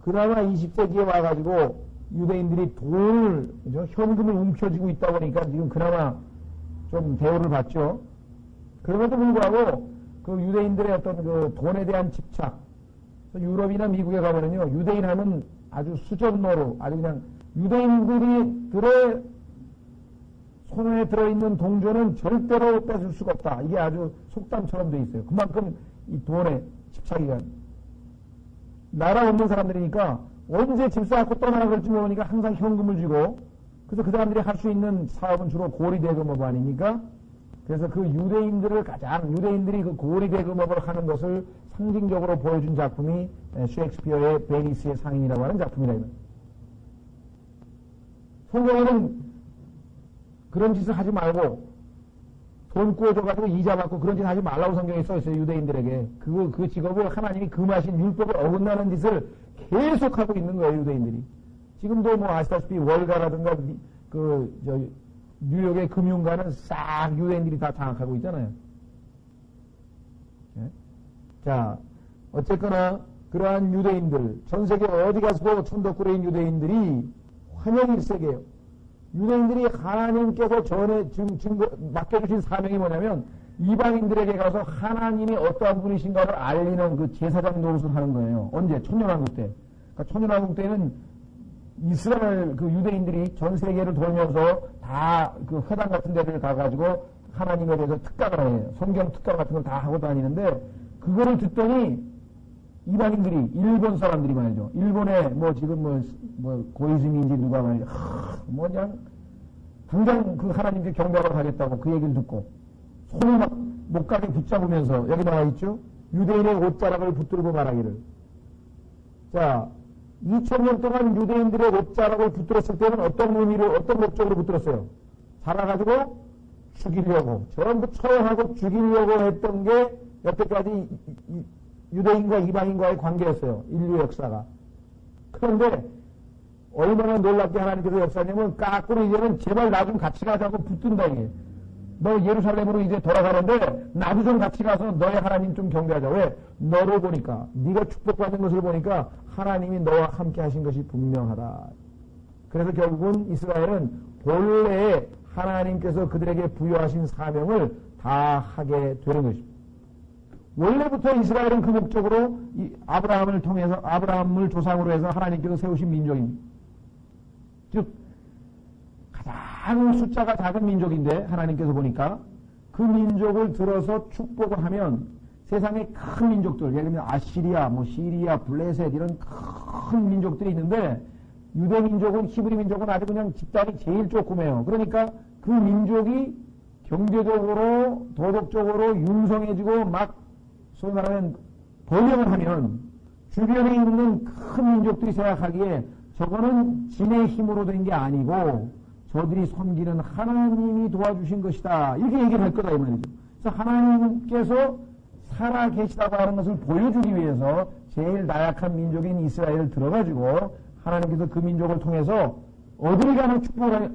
S1: 그나마 20세기에 와가지고 유대인들이 돈을, 현금을 움켜쥐고 있다 보니까 지금 그나마 좀 대우를 받죠. 그럼에도 불구하고 그 유대인들의 어떤 그 돈에 대한 집착, 유럽이나 미국에 가면은요, 유대인 하면 아주 수전노로, 아주 그냥 유대인들의 손에 들어있는 동전은 절대로 뺏을 수가 없다. 이게 아주 속담처럼 돼 있어요. 그만큼 이 돈에 집착이가. 나라 없는 사람들이니까 언제 집 쌓고 떠나갈지 모르니까 항상 현금을 주고, 그래서 그 사람들이 할 수 있는 사업은 주로 고리대금업 아닙니까? 그래서 그 유대인들이 그 고리대금업을 하는 것을 상징적으로 보여준 작품이 셰익스피어의 베니스의 상인이라고 하는 작품이다. 성경에는 그런 짓을 하지 말고 돈 구워줘가지고 이자 받고 그런 짓 하지 말라고 성경에 써있어요. 유대인들에게. 그 직업을 하나님이 금하신 율법을 어긋나는 짓을 계속하고 있는 거예요. 유대인들이. 지금도 뭐 아시다시피 월가라든가 뉴욕의 금융가는 싹 유대인들이 다 장악하고 있잖아요. 네? 자, 어쨌거나 그러한 유대인들, 전 세계 어디 가서도 천덕꾸러인 유대인들이 환영일세계예요. 유대인들이 하나님께서 맡겨주신 사명이 뭐냐면 이방인들에게 가서 하나님이 어떠한 분이신가를 알리는 그 제사장 노릇을 하는 거예요. 언제? 천년왕국 때. 그러니까 천년왕국 때는 이스라엘 그 유대인들이 전 세계를 돌면서 다 그 회당 같은 데를 가가지고 하나님에 대해서 특강을 해요. 성경 특강 같은 걸 다 하고 다니는데 그거를 듣더니 이방인들이, 일본 사람들이 말이죠. 일본에 뭐 지금 고이즈미인지 누가 말이죠. 그냥 당장 그 하나님께 경배하러 가겠다고 그 얘기를 듣고 손을 막 목각에 붙잡으면서 여기 나와 있죠. 유대인의 옷자락을 붙들고 말하기를. 자, 2000년 동안 유대인들의 옷자락을 붙들었을 때는 어떤 의미로, 어떤 목적으로 붙들었어요? 잡아가지고 죽이려고, 전부 처형하고 죽이려고 했던 게 여태까지 유대인과 이방인과의 관계였어요. 인류 역사가. 그런데 얼마나 놀랍게 하나님께서 역사냐면 까꾸로 이제는 제발 나 좀 같이 가자고 붙든다 이게. 너 예루살렘으로 이제 돌아가는데 나도 좀 같이 가서 너의 하나님 좀 경배하자. 왜? 너를 보니까, 네가 축복받은 것을 보니까 하나님이 너와 함께 하신 것이 분명하다. 그래서 결국은 이스라엘은 본래에 하나님께서 그들에게 부여하신 사명을 다 하게 되는 것입니다. 원래부터 이스라엘은 그 목적으로 아브라함을 조상으로 해서 하나님께서 세우신 민족입니다. 즉 가장 숫자가 작은 민족인데 하나님께서 보니까 그 민족을 들어서 축복을 하면 세상의 큰 민족들, 예를 들면 아시리아, 시리아, 블레셋 이런 큰 민족들이 있는데 유대 민족은, 히브리 민족은 아주 그냥 집단이 제일 조그매요. 그러니까 그 민족이
S2: 경제적으로, 도덕적으로 융성해지고 막, 소위 말하면 번영을 하면 주변에 있는 큰 민족들이 생각하기에 저거는 진의 힘으로 된 게 아니고 저들이 섬기는 하나님이 도와주신 것이다. 이렇게 얘기를 할 거다, 이 말이죠. 그래서 하나님께서 살아 계시다고 하는 것을 보여주기 위해서 제일 나약한 민족인 이스라엘을 들어가지고 하나님께서 그 민족을 통해서 어딜 가나 축복을 하냐.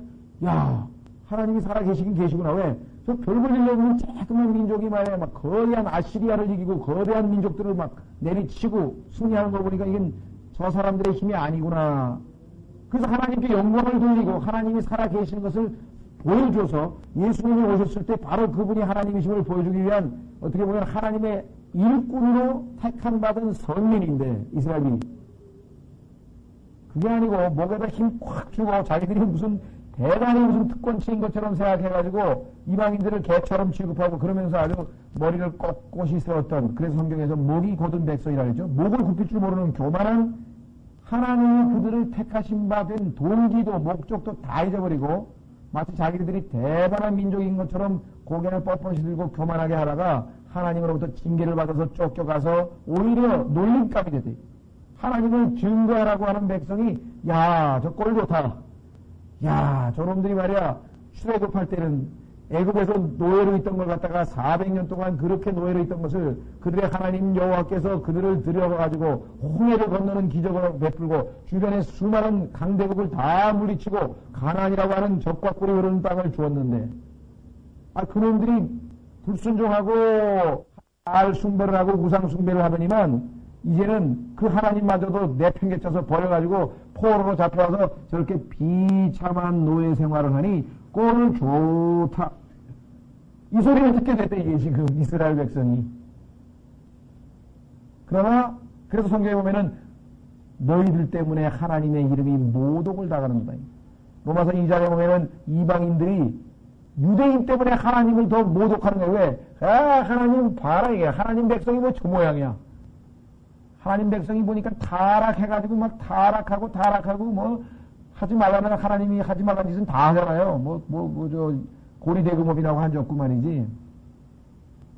S2: 야, 하나님이 살아 계시긴 계시구나. 왜? 저 별볼 일로 보면 조그만 민족이 말이야, 막 거대한 아시리아를 이기고 거대한 민족들을 막 내리치고 승리하는 거 보니까 이건 저 사람들의 힘이 아니구나. 그래서 하나님께 영광을 돌리고 하나님이 살아 계시는 것을 보여줘서 예수님이 오셨을 때 바로 그분이 하나님이심을 보여주기 위한 어떻게 보면 하나님의 일꾼으로 택한 받은 선민인데 이스라엘이 그게 아니고 목에다 힘 꽉 주고 자기들이 무슨 대단히 무슨 특권치인 것처럼 생각해가지고 이방인들을 개처럼 취급하고 그러면서 아주 머리를 꼿꼿이 세웠던, 그래서 성경에서 목이 곧은 백성이라고 했죠. 목을 굽힐 줄 모르는 교만한 하나님이 그들을 택하신 바 된 동기도 목적도 다 잊어버리고 마치 자기들이 대단한 민족인 것처럼 고개를 뻣뻣이 들고 교만하게 하다가 하나님으로부터 징계를 받아서 쫓겨가서 오히려 놀림감이 되대. 하나님을 증거하라고 하는 백성이 야, 저 꼴 좋다. 야, 저놈들이 말이야 출애굽할 때는 애굽에서 노예로 있던 걸 갖다가 400년 동안 그렇게 노예로 있던 것을 그들의 하나님 여호와께서 그들을 들여가지고 홍해를 건너는 기적을 베풀고 주변에 수많은 강대국을 다 물리치고 가나안이라고 하는 적과 꿀이 흐르는 땅을 주었는데 그놈들이 불순종하고 알 숭배를 하고 우상 숭배를 하더니만 이제는 그 하나님마저도 내팽개쳐서 버려가지고 포로로 잡혀와서 저렇게 비참한 노예 생활을 하니 꼴을 좋다. 이 소리를 듣게 됐대, 이게 지금 이스라엘 백성이. 그러나, 그래서 성경에 보면은 너희들 때문에 하나님의 이름이 모독을 당하는다. 로마서 2장에 보면은 이방인들이 유대인 때문에 하나님을 더 모독하는 거예요. 왜? 하나님 봐라, 이게. 하나님 백성이 뭐 저 모양이야. 하나님 백성이 보니까 타락해가지고 막 타락하고 뭐 하지 말라는 하나님이 하지 말라는 짓은 다 하잖아요. 저 고리대금업이라고 한 적구 말이지.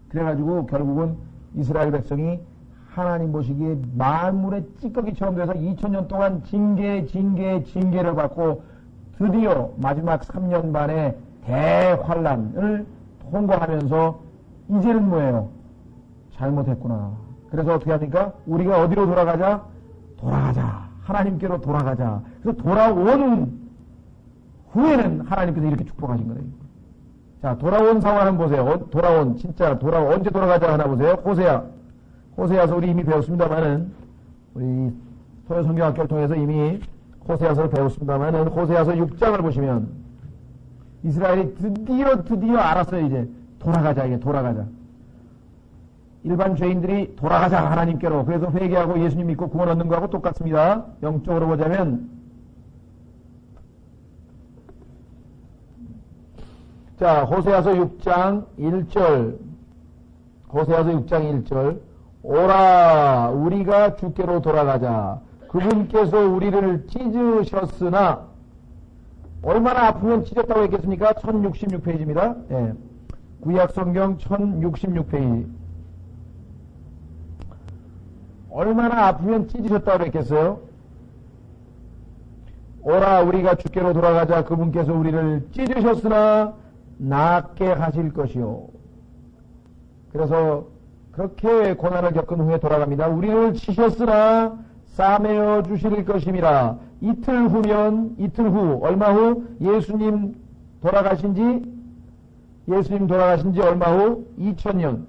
S2: 그래가지고 결국은 이스라엘 백성이 하나님 보시기에 만물의 찌꺼기처럼 돼서 2000년 동안 징계를 받고 드디어 마지막 3년 반의 대환란을 통과하면서 이제는 뭐예요? 잘못했구나. 그래서 어떻게 합니까? 우리가 어디로 돌아가자? 하나님께로 돌아가자. 그래서 돌아오는 후에는 하나님께서 이렇게 축복하신 거예요. 자, 돌아온 상황 한번 보세요. 언제 돌아가자 하나 보세요. 호세아서 우리 이미 배웠습니다만은, 우리 토요 성경학교를 통해서 이미 호세아서를 배웠습니다만은, 호세아서 6장을 보시면, 이스라엘이 드디어 알았어요, 이제. 돌아가자. 일반 죄인들이 돌아가자 하나님께로. 그래서 회개하고 예수님 믿고 구원 얻는 거하고 똑같습니다. 영적으로 보자면 자, 호세아서 6장 1절 오라 우리가 주께로 돌아가자. 그분께서 우리를 찢으셨으나 얼마나 아프면 찢었다고 했겠습니까? 1066페이지입니다. 예. 구약성경 1066페이지. 얼마나 아프면 찢으셨다고 그랬겠어요? 오라 우리가 주께로 돌아가자. 그분께서 우리를 찢으셨으나 낫게 하실 것이요. 그래서 그렇게 고난을 겪은 후에 돌아갑니다. 우리를 치셨으나 싸매어 주실 것임이라. 이틀 후 얼마 후 예수님 돌아가신 지 얼마 후 2000년.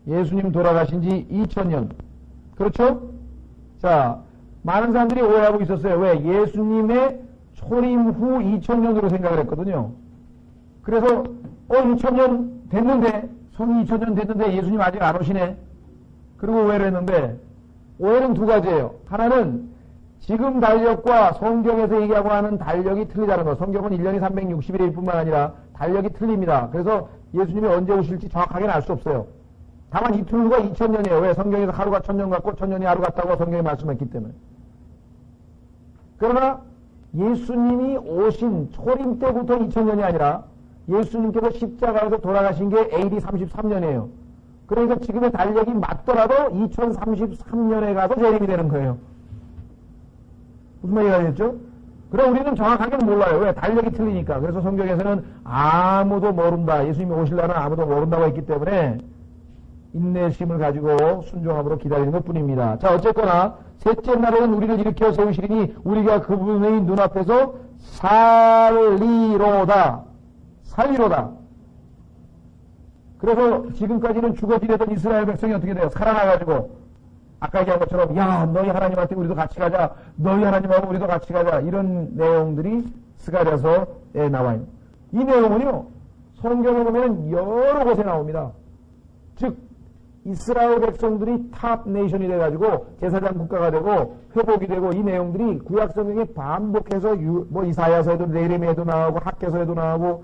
S2: 예수님 돌아가신 지 2000년. 그렇죠? 자, 많은 사람들이 오해하고 있었어요. 왜? 예수님의 초림 후 2000년으로 생각을 했거든요. 그래서 2000년 됐는데, 성이 2000년 됐는데 예수님 아직 안 오시네. 그리고 오해를 했는데, 오해는 두 가지예요. 하나는 지금 달력과 성경에서 얘기하고 하는 달력이 틀리다는 거. 성경은 1년이 360일일 뿐만 아니라 달력이 틀립니다. 그래서 예수님이 언제 오실지 정확하게는 알 수 없어요. 다만 이틀 후가 2000년이에요. 왜? 성경에서 하루가 1000년 같고 1000년이 하루 같다고 성경에 말씀했기 때문에. 그러나 예수님이 오신 초림 때부터 2000년이 아니라 예수님께서 십자가에서 돌아가신 게 AD 33년이에요. 그러니까 지금의 달력이 맞더라도 2033년에 가서 재림이 되는 거예요. 무슨 말이 되겠죠? 그래 우리는 정확하게는 몰라요. 왜? 달력이 틀리니까. 그래서 성경에서는 아무도 모른다. 예수님이 오실라는 아무도 모른다고 했기 때문에 인내심을 가지고 순종함으로 기다리는 것 뿐입니다. 자, 어쨌거나 셋째 날에는 우리를 일으켜 세우시리니 우리가 그분의 눈앞에서 살리로다. 살리로다. 그래서 지금까지는 죽어지려던 이스라엘 백성이 어떻게 돼요? 살아나가지고 아까 얘기한 것처럼 야 너희 하나님한테 우리도 같이 가자. 너희 하나님하고 우리도 같이 가자. 이런 내용들이 스가랴서에 나와요. 이 내용은요. 성경에 보면 여러 곳에 나옵니다. 즉 이스라엘 백성들이 탑 네이션이 돼가지고 제사장 국가가 되고 회복이 되고 이 내용들이 구약 성경에 반복해서 뭐 이사야서에도 네레미야에도 나오고 학개서에도 나오고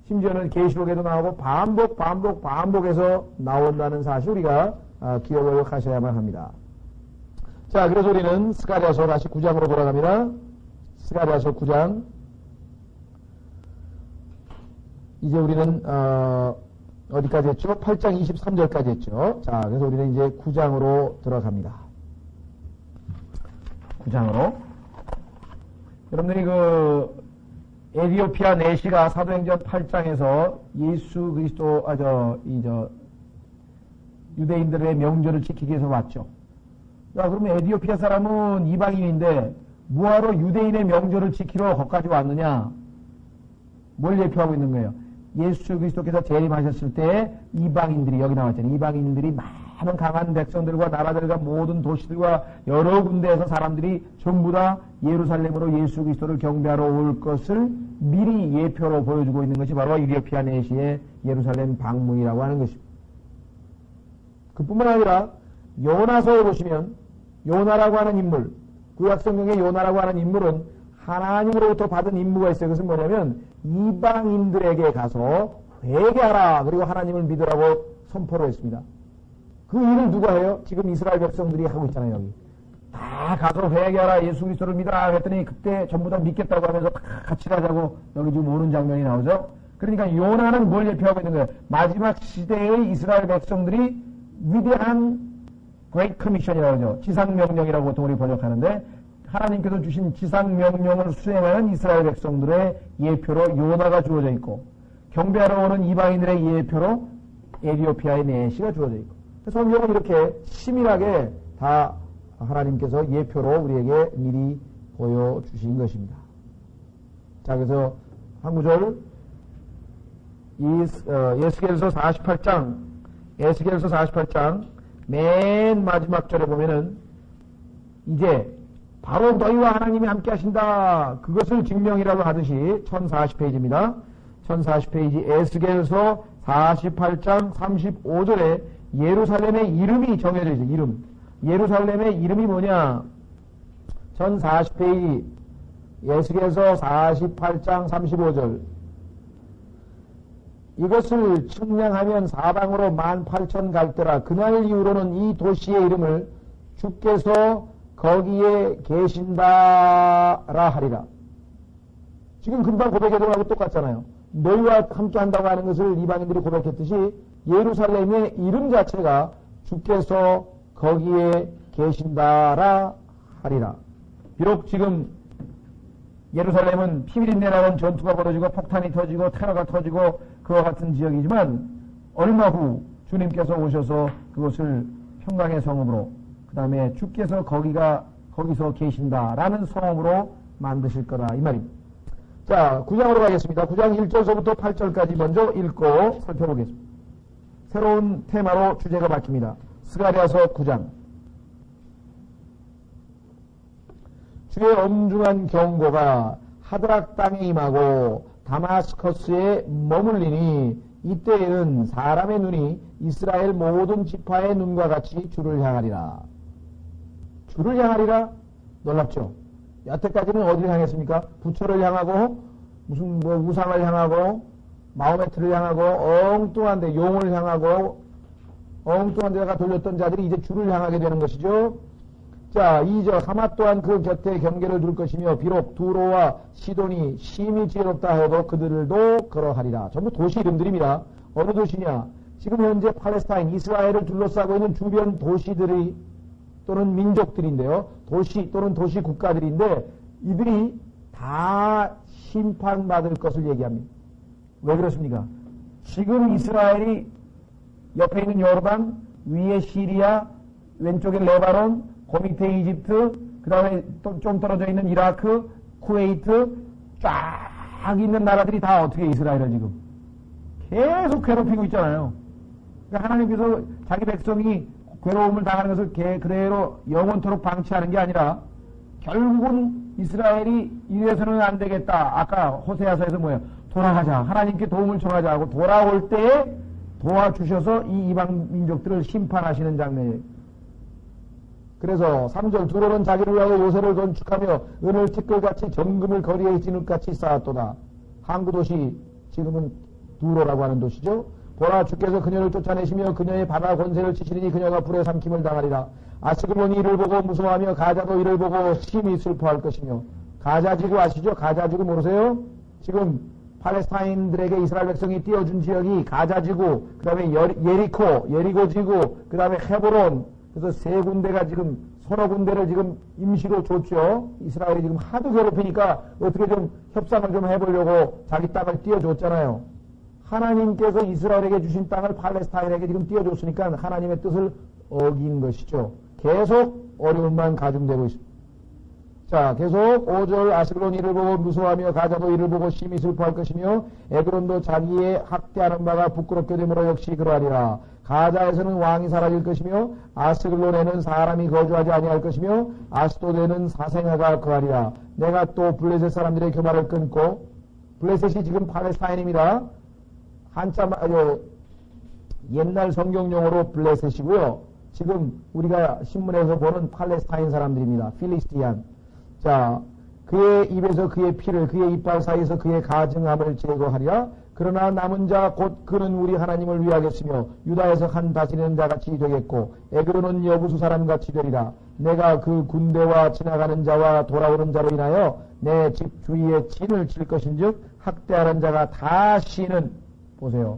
S2: 심지어는 계시록에도 나오고 반복해서 나온다는 사실 우리가 기억을 하셔야만 합니다. 자, 그래서 우리는 스가랴서 다시 9장으로 돌아갑니다. 스가랴서 9장. 이제 우리는 어디까지 했죠? 8장 23절까지 했죠. 자, 그래서 우리는 이제 9장으로 들어갑니다.
S1: 9장으로. 여러분들이 에디오피아 내시가 사도행전 8장에서 예수 그리스도, 유대인들의 명절을 지키기 위해서 왔죠. 자, 그러면 에디오피아 사람은 이방인인데, 뭐하러 유대인의 명절을 지키러 거기까지 왔느냐? 뭘 예표하고 있는 거예요? 예수 그리스도께서 재림하셨을 때 이방인들이 여기 나왔잖아요. 이방인들이 많은 강한 백성들과 나라들과 모든 도시들과 여러 군데에서 사람들이 전부 다 예루살렘으로 예수 그리스도를 경배하러 올 것을 미리 예표로 보여주고 있는 것이 바로 에디오피아 내시의 예루살렘 방문이라고 하는 것입니다. 그뿐만 아니라 요나서에 보시면 요나라고 하는 인물, 구약성경의 요나라고 하는 인물은 하나님으로부터 받은 임무가 있어요. 그것은 뭐냐면 이방인들에게 가서 회개하라 그리고 하나님을 믿으라고 선포를 했습니다. 그 일을 누가 해요? 지금 이스라엘 백성들이 하고 있잖아요. 여기 다 가서 회개하라 예수 그리스도를 믿어라 했더니 그때 전부 다 믿겠다고 하면서 다 같이 가자고 여기 지금 오는 장면이 나오죠. 그러니까 요나는 뭘 예표하고 있는 거예요? 마지막 시대의 이스라엘 백성들이 위대한 Great Commission이라고 하죠. 지상명령이라고 보통 우리 번역하는데 하나님께서 주신 지상명령을 수행하는 이스라엘 백성들의 예표로 요나가 주어져 있고 경배하러 오는 이방인들의 예표로 에디오피아의 내시가 주어져 있고 성경은 이렇게 치밀하게 다 하나님께서 예표로 우리에게 미리 보여주신 것입니다. 자, 그래서 한 구절 에스겔서 48장 맨 마지막 절에 보면은 이제 바로 너희와 하나님이 함께 하신다. 그것을 증명이라고 하듯이 1040페이지입니다. 1040페이지 에스겔서 48장 35절에 예루살렘의 이름이 정해져 있어요. 이름. 예루살렘의 이름이 뭐냐? 1040페이지 에스겔서 48장 35절 이것을 측량하면 사방으로 18,000 갈대라. 그날 이후로는 이 도시의 이름을 주께서 거기에 계신다라 하리라. 지금 금방 고백했던 거하고 똑같잖아요. 너희와 함께 한다고 하는 것을 이방인들이 고백했듯이 예루살렘의 이름 자체가 주께서 거기에 계신다라 하리라. 비록 지금 예루살렘은 피비린내라는 전투가 벌어지고 폭탄이 터지고 테러가 터지고 그와 같은 지역이지만 얼마 후 주님께서 오셔서 그것을 평강의 성읍으로 그 다음에 주께서 거기서 계신다라는 성읍으로 만드실 거다 이 말입니다. 자, 9장으로 가겠습니다. 9장 1절서부터 8절까지 먼저 읽고 살펴보겠습니다. 새로운 테마로 주제가 바뀝니다. 스가랴서 9장. 주의 엄중한 경고가 하드락 땅에 임하고 다마스커스에 머물리니 이때에는 사람의 눈이 이스라엘 모든 지파의 눈과 같이 주를 향하리라. 주를 향하리라? 놀랍죠? 여태까지는 어디를 향했습니까? 부처를 향하고 무슨 우상을 향하고 마호메트를 향하고 엉뚱한데 용을 향하고 엉뚱한 데다가 돌렸던 자들이 이제 주를 향하게 되는 것이죠.
S2: 자, 하마 또한 그 곁에 경계를 둘 것이며 비록 두로와 시돈이 심히 지혜롭다 해도 그들도 그러하리라. 전부 도시 이름들입니다. 어느 도시냐? 지금 현재 팔레스타인, 이스라엘을 둘러싸고 있는 주변 도시들이 또는 민족들인데요. 도시 또는 도시 국가들인데 이들이 다 심판받을 것을 얘기합니다. 왜 그렇습니까? 지금 이스라엘이 옆에 있는 요르단, 위에 시리아, 왼쪽에 레바논, 그 밑에 이집트, 그 다음에 또 좀 떨어져 있는 이라크, 쿠웨이트, 쫙 있는 나라들이 다 어떻게 이스라엘을 지금 계속 괴롭히고 있잖아요. 그러니까 하나님께서 자기 백성이 괴로움을 당하는 것을 그대로 영원토록 방치하는 게 아니라 결국은 이스라엘이 이래서는 안 되겠다. 아까 호세아서에서 뭐예요? 돌아가자. 하나님께 도움을 청하자 하고 돌아올 때에 도와주셔서 이 이방 민족들을 심판하시는 장면이에요. 그래서 3절 두로는 자기를 위하여 요새를 건축하며 은을 티끌같이 정금을 거리에 진흙같이 쌓았도다. 항구 도시 지금은 두로라고 하는 도시죠. 보라 주께서 그녀를 쫓아내시며 그녀의 바다 권세를 치시리니 그녀가 불에 삼킴을 당하리라. 아스글론이 이를 보고 무서워하며 가자도 이를 보고 심히 슬퍼할 것이며. 가자지구 아시죠? 가자지구 모르세요? 지금 팔레스타인들에게 이스라엘 백성이 띄워준 지역이 가자지구, 그 다음에 예리고지구, 그 다음에 헤브론, 그래서 세 군데가 지금 서너 군데를 지금 임시로 줬죠. 이스라엘이 지금 하도 괴롭히니까 어떻게 좀 협상을 좀 해보려고 자기 땅을 띄워줬잖아요. 하나님께서 이스라엘에게 주신 땅을 팔레스타인에게 지금 띄워줬으니까 하나님의 뜻을 어긴 것이죠. 계속 어려움만 가중되고 있습니다. 자, 계속 5절 아스글론 이를 보고 무서워하며 가자도 이를 보고 심히 슬퍼할 것이며 에그론도 자기의 학대하는 바가 부끄럽게 되므로 역시 그러하리라. 가자에서는 왕이 사라질 것이며 아스글론에는 사람이 거주하지 아니할 것이며 아스도드에는 사생아가 거하리라. 내가 또 블레셋 사람들의 교만을 끊고 블레셋이 지금 팔레스타인입니다. 한참 옛날 성경용어로 블레셋이고요. 지금 우리가 신문에서 보는 팔레스타인 사람들입니다. 필리스티안. 자, 그의 입에서 그의 피를 그의 이빨 사이에서 그의 가증함을 제거하리라. 그러나 남은 자 곧 그는 우리 하나님을 위하겠으며 유다에서 한 다스리는 자같이 되겠고 에그로는 여부수 사람같이 되리라. 내가 그 군대와 지나가는 자와 돌아오는 자로 인하여 내 집 주위에 진을 칠 것인즉 학대하는 자가 다시는 보세요.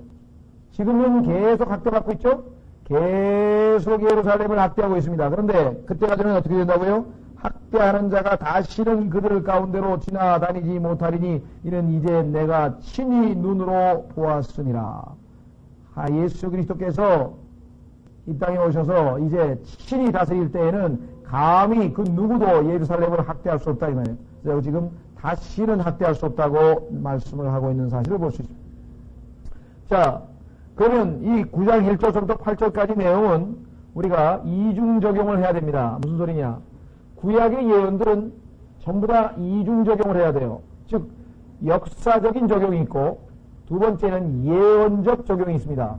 S2: 지금은 계속 학대받고 있죠? 계속 예루살렘을 학대하고 있습니다. 그런데 그때가 되면 어떻게 된다고요? 학대하는 자가 다시는 그들 가운데로 지나다니지 못하리니 이는 이제 내가 친히 눈으로 보았으니라. 예수 그리스도께서 이 땅에 오셔서 이제 친히 다스릴 때에는 감히 그 누구도 예루살렘을 학대할 수 없다 이 말이에요. 그래서 지금 다시는 학대할 수 없다고 말씀을 하고 있는 사실을 볼 수 있습니다. 자, 그러면 이 9장 1절부터 8절까지 내용은 우리가 이중 적용을 해야 됩니다. 무슨 소리냐? 구약의 예언들은 전부 다 이중 적용을 해야 돼요. 즉 역사적인 적용이 있고 두 번째는 예언적 적용이 있습니다.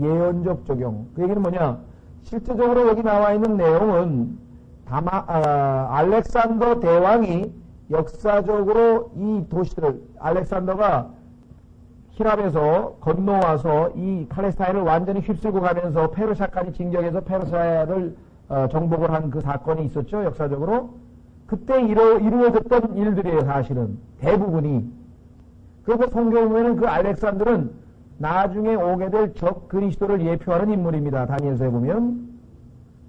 S2: 예언적 적용. 그 얘기는 뭐냐? 실제적으로 여기 나와 있는 내용은 알렉산더 대왕이 역사적으로 이 도시들을 알렉산더가 히랍에서 건너와서 이 팔레스타인을 완전히 휩쓸고 가면서 페르시아까지 진격해서 페르시아를 정복을 한 그 사건이 있었죠. 역사적으로. 그때 이루어졌던 일들이에요. 사실은. 대부분이. 그래서 성경에 보면 그 알렉산더는 나중에 오게 될 적 그리스도를 예표하는 인물입니다. 다니엘서에 보면.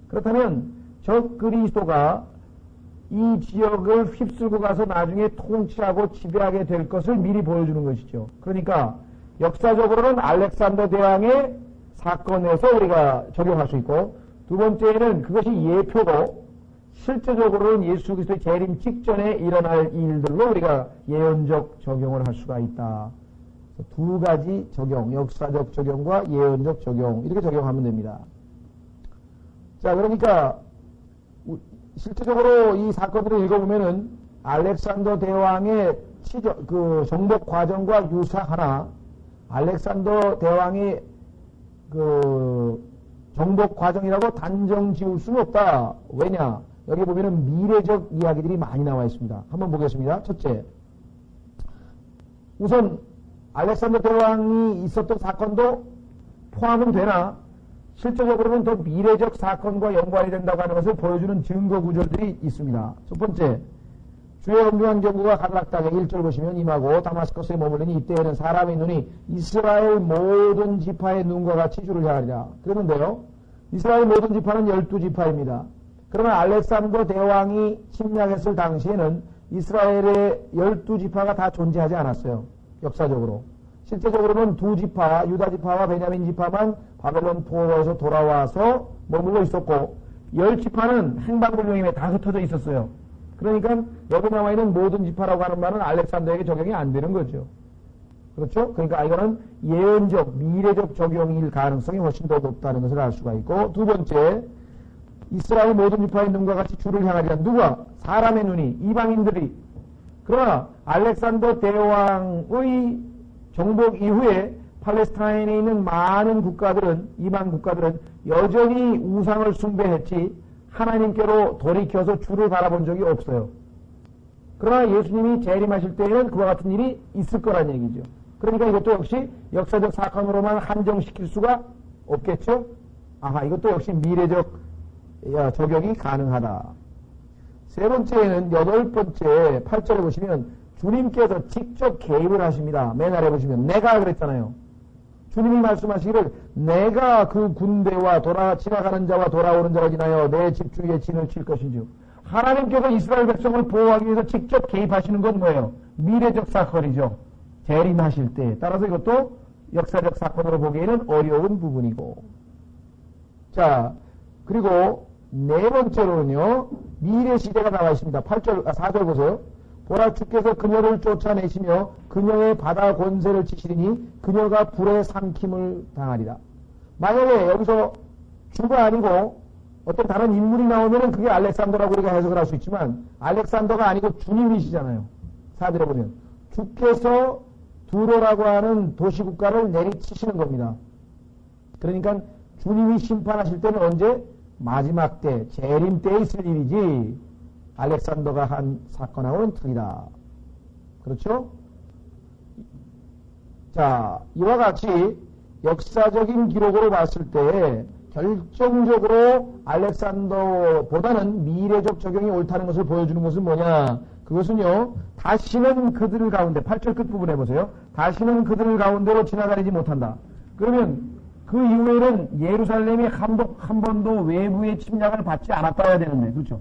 S2: 그렇다면 적 그리스도가 이 지역을 휩쓸고 가서 나중에 통치하고 지배하게 될 것을 미리 보여주는 것이죠. 그러니까 역사적으로는 알렉산더 대왕의 사건에서 우리가 적용할 수 있고 두 번째는 그것이 예표고 실제적으로는 예수 그리스도의 재림 직전에 일어날 일들로 우리가 예언적 적용을 할 수가 있다. 두 가지 적용, 역사적 적용과 예언적 적용 이렇게 적용하면 됩니다. 자, 그러니까 실제적으로 이 사건들을 읽어보면은 알렉산더 대왕의 그 정복 과정과 유사하나 알렉산더 대왕의 그 정복 과정이라고 단정 지을 수는 없다. 왜냐? 여기 보면은 미래적 이야기들이 많이 나와 있습니다. 한번 보겠습니다. 첫째, 우선 알렉산더 대왕이 있었던 사건도 포함은 되나 실제적으로는 더 미래적 사건과 연관이 된다고 하는 것을 보여주는 증거 구절들이 있습니다. 첫 번째, 주의 엄중한 경고가 가드락 땅에 1절 보시면 임하고 다마스커스에 머물르니 이때에는 사람의 눈이 이스라엘 모든 지파의 눈과 같이 주를 향하리라. 그러는데요, 이스라엘 모든 지파는 12지파입니다. 그러나 알렉산더 대왕이 침략했을 당시에는 이스라엘의 12지파가 다 존재하지 않았어요. 역사적으로. 실제적으로는 2지파, 유다지파와 베냐민 지파만 바벨론 포로에서 돌아와서 머물러 있었고 10지파는 행방불명임에 다 흩어져 있었어요. 그러니까 여기 나와 있는 모든 지파라고 하는 말은 알렉산더에게 적용이 안 되는 거죠. 그렇죠? 그러니까 이거는 예언적, 미래적 적용일 가능성이 훨씬 더 높다는 것을 알 수가 있고, 두 번째, 이스라엘 모든 지파의 눈과 같이 주를 향하리라. 누가? 사람의 눈이, 이방인들이. 그러나 알렉산더 대왕의 정복 이후에 팔레스타인에 있는 많은 국가들은, 이방 국가들은 여전히 우상을 숭배했지 하나님께로 돌이켜서 주를 바라본 적이 없어요. 그러나 예수님이 재림하실 때에는 그와 같은 일이 있을 거란 얘기죠. 그러니까 이것도 역시 역사적 사건으로만 한정시킬 수가 없겠죠. 아하, 이것도 역시 미래적 적용이 가능하다. 세 번째는 8번째 8절에 보시면 주님께서 직접 개입을 하십니다. 맨 아래 보시면 내가 그랬잖아요. 주님이 말씀하시기를 내가 그 군대와 지나가는 자와 돌아오는 자를 인하여 내 집중에 진을 칠 것인지요. 하나님께서 이스라엘 백성을 보호하기 위해서 직접 개입하시는 건 뭐예요? 미래적 사건이죠. 재림하실 때. 따라서 이것도 역사적 사건으로 보기에는 어려운 부분이고. 자, 그리고 네 번째로는요, 미래 시대가 나와 있습니다. 4절 보세요. 보라 주께서 그녀를 쫓아내시며 그녀의 바다 권세를 치시리니 그녀가 불에 삼킴을 당하리라. 만약에 여기서 주가 아니고 어떤 다른 인물이 나오면은 그게 알렉산더라고 우리가 해석을 할 수 있지만 알렉산더가 아니고 주님이시잖아요. 4절에 보면 주께서 두로라고 하는 도시국가를 내리치시는 겁니다. 그러니까 주님이 심판하실 때는 언제? 마지막 때, 재림 때에 있을 일이지 알렉산더가 한 사건하고는 틀리다. 그렇죠? 자, 이와 같이 역사적인 기록으로 봤을 때 결정적으로 알렉산더보다는 미래적 적용이 옳다는 것을 보여주는 것은 뭐냐? 그것은요, 다시는 그들 가운데, 8절 끝부분에 보세요. 다시는 그들 가운데로 지나다니지 못한다. 그러면 그 이후에는 예루살렘이 한 번도 외부의 침략을 받지 않았다야 되는데, 그렇죠?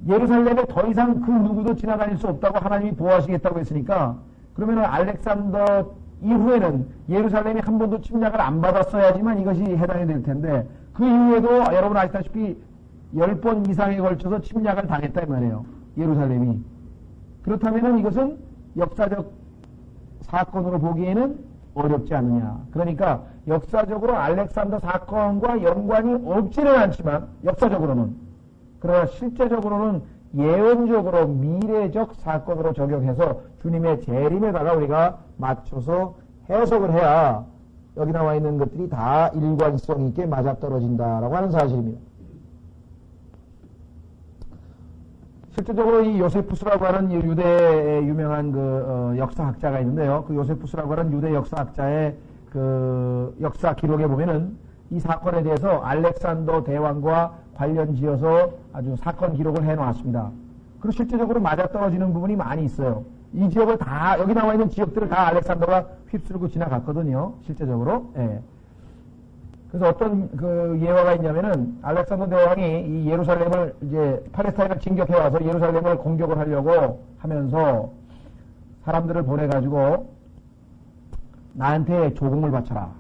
S2: 예루살렘에 더 이상 그 누구도 지나다닐 수 없다고 하나님이 보호하시겠다고 했으니까, 그러면은 알렉산더 이후에는 예루살렘이 한 번도 침략을 안 받았어야지만 이것이 해당이 될 텐데, 그 이후에도 여러분 아시다시피 10번 이상에 걸쳐서 침략을 당했다 이 말이에요. 예루살렘이. 그렇다면은 이것은 역사적 사건으로 보기에는 어렵지 않느냐. 그러니까 역사적으로 알렉산더 사건과 연관이 없지는 않지만 역사적으로는, 그러나 실제적으로는 예언적으로 미래적 사건으로 적용해서 주님의 재림에다가 우리가 맞춰서 해석을 해야 여기 나와 있는 것들이 다 일관성 있게 맞아떨어진다라고 하는 사실입니다. 실제적으로 이 요세푸스라고 하는 유대의 유명한 역사학자가 있는데요. 그 요세푸스라고 하는 유대 역사학자의 그 역사 기록에 보면은 이 사건에 대해서 알렉산더 대왕과 관련 지어서 아주 사건 기록을 해놓았습니다. 그리고 실제적으로 맞아떨어지는 부분이 많이 있어요. 이 지역을 다, 여기 나와 있는 지역들을 다 알렉산더가 휩쓸고 지나갔거든요. 실제적으로. 예. 그래서 어떤 그 예화가 있냐면은 알렉산더 대왕이 이 예루살렘을 이제 팔레스타인을 진격해와서 예루살렘을 공격을 하려고 하면서 사람들을 보내가지고 나한테 조공을 바쳐라.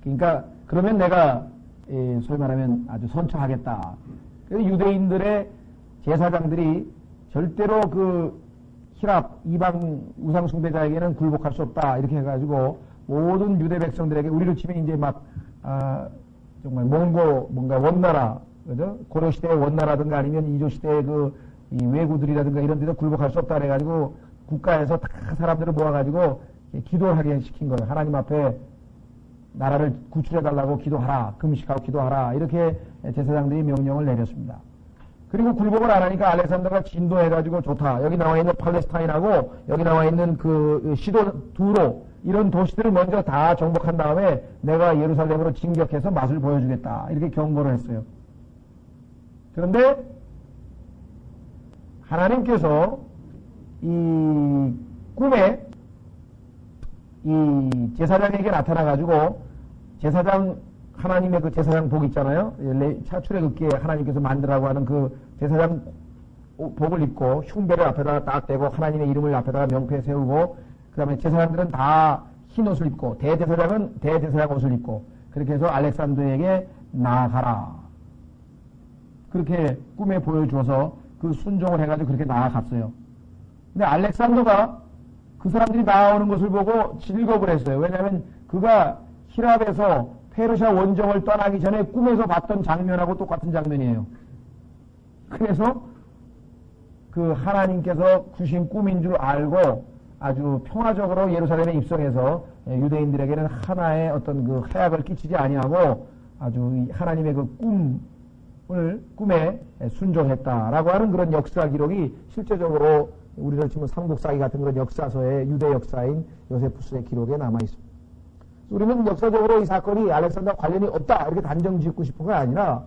S2: 그러니까 그러면 내가 소위 말하면 아주 선처하겠다. 그래서 유대인들의 제사장들이 절대로 그 히랍 이방 우상 숭배자에게는 굴복할 수 없다. 이렇게 해가지고 모든 유대 백성들에게 우리를 치면 이제 막 정말 뭔가 원나라, 그죠? 고려 시대의 원나라든가 아니면 이조 시대의 이 왜구들이라든가 이런 데도 굴복할 수 없다. 그래가지고 국가에서 다 사람들을 모아가지고 기도를 하게 시킨 거예요. 하나님 앞에 나라를 구출해달라고 기도하라. 금식하고 기도하라. 이렇게 제사장들이 명령을 내렸습니다.
S1: 그리고 굴복을 안 하니까 알렉산더가 진도해가지고 좋다. 여기 나와 있는 팔레스타인하고 여기 나와 있는 그 시돈 두로 이런 도시들을 먼저 다 정복한 다음에 내가 예루살렘으로 진격해서 맛을 보여주겠다. 이렇게 경고를 했어요. 그런데 하나님께서 이 꿈에 이 제사장에게 나타나가지고 제사장 하나님의 그 제사장 복 있잖아요. 출애굽기에 하나님께서 만들라고 하는 그 제사장 복을 입고 흉배를 앞에다가 딱 대고 하나님의 이름을 앞에다가 명패 세우고 그 다음에 제사장들은 다 흰 옷을 입고 대제사장은 대제사장 옷을 입고 그렇게 해서 알렉산더에게 나아가라. 그렇게 꿈에 보여주어서 그 순종을 해가지고 그렇게 나아갔어요. 근데 알렉산더가 그 사람들이 나아오는 것을 보고 즐겁을 했어요. 왜냐하면 그가 히랍에서 페르시아 원정을 떠나기 전에 꿈에서 봤던 장면하고 똑같은 장면이에요. 그래서 그 하나님께서 주신 꿈인 줄 알고 아주 평화적으로 예루살렘에 입성해서 유대인들에게는 하나의 어떤 그 해악을 끼치지 아니하고 아주 하나님의 그 꿈에 순종했다라고 하는 그런 역사 기록이 실제적으로 우리를 치면 삼국사기 같은 그런 역사서의 유대 역사인 요세푸스의 기록에 남아 있습니다. 우리는 역사적으로 이 사건이 알렉산더와 관련이 없다 이렇게 단정 짓고 싶은 건 아니라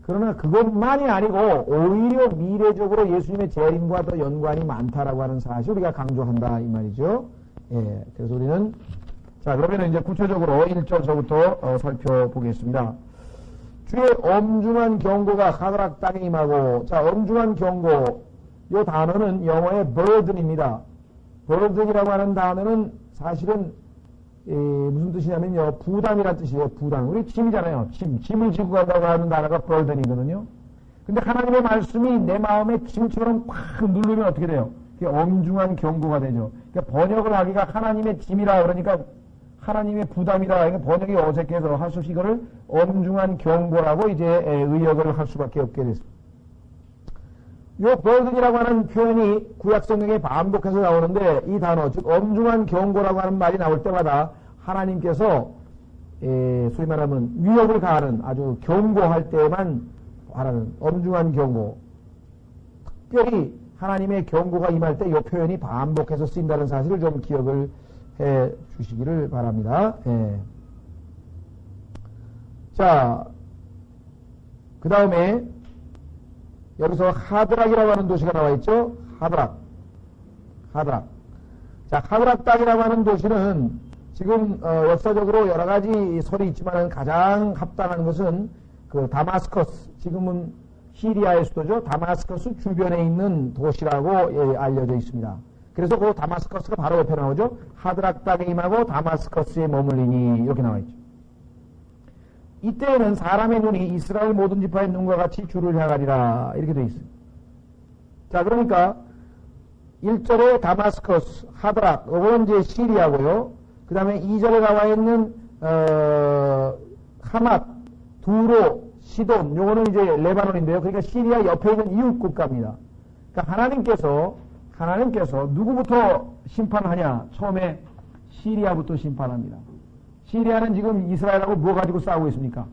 S1: 그러나 그것만이 아니고 오히려 미래적으로 예수님의 재림과 더 연관이 많다라고 하는 사실 우리가 강조한다 이 말이죠. 예, 그래서 우리는 자 그러면 이제 구체적으로 1절서부터 살펴보겠습니다. 주의 엄중한 경고가 하드락 땅에 임하고 자 엄중한 경고 이 단어는 영어의 burden입니다. burden이라고 하는 단어는 사실은 무슨 뜻이냐면요. 부담이란 뜻이에요. 부담. 우리 짐이잖아요. 짐을 지고 간다고 하는 단어가 burden이거든요. 근데 하나님의 말씀이 내 마음에 짐처럼 꽉 누르면 어떻게 돼요? 그게 엄중한 경고가 되죠. 그러니까 번역을 하기가 하나님의 짐이라 그러니까 하나님의 부담이라 그러니까 번역이 어색해서 할 수 없이 이거를 엄중한 경고라고 이제 의역을 할 수밖에 없게 됐습니다. 요 burden이라고 하는 표현이 구약성경에 반복해서 나오는데 이 단어, 즉 엄중한 경고라고 하는 말이 나올 때마다 하나님께서 소위 말하면 위협을 가하는 아주 경고할 때만 말하는 엄중한 경고, 특별히 하나님의 경고가 임할 때 이 표현이 반복해서 쓰인다는 사실을 좀 기억을 해 주시기를 바랍니다. 예. 자, 그 다음에 여기서 하드락이라고 하는 도시가 나와 있죠. 하드락. 자, 하드락 땅이라고 하는 도시는 지금 역사적으로 여러 가지 설이 있지만 가장 합당한 것은 그 다마스커스, 지금은 시리아의 수도죠. 다마스커스 주변에 있는 도시라고 알려져 있습니다. 그래서 그 다마스커스가 바로 옆에 나오죠. 하드락 땅에 임하고 다마스커스에 머물리니 이렇게 나와 있죠. 이때에는 사람의 눈이 이스라엘 모든 지파의 눈과 같이 주를 향하리라 이렇게 되어 있습니다. 자, 그러니까 1절에 다마스커스, 하드락, 이건 이제 시리아고요. 그 다음에 2절에 나와 있는 하맛, 두로, 시돈, 요거는 이제 레바논인데요. 그러니까 시리아 옆에 있는 이웃 국가입니다. 그러니까 하나님께서 누구부터 심판하냐? 처음에 시리아부터 심판합니다. 시리아는 지금 이스라엘하고 뭐 가지고 싸우고 있습니까?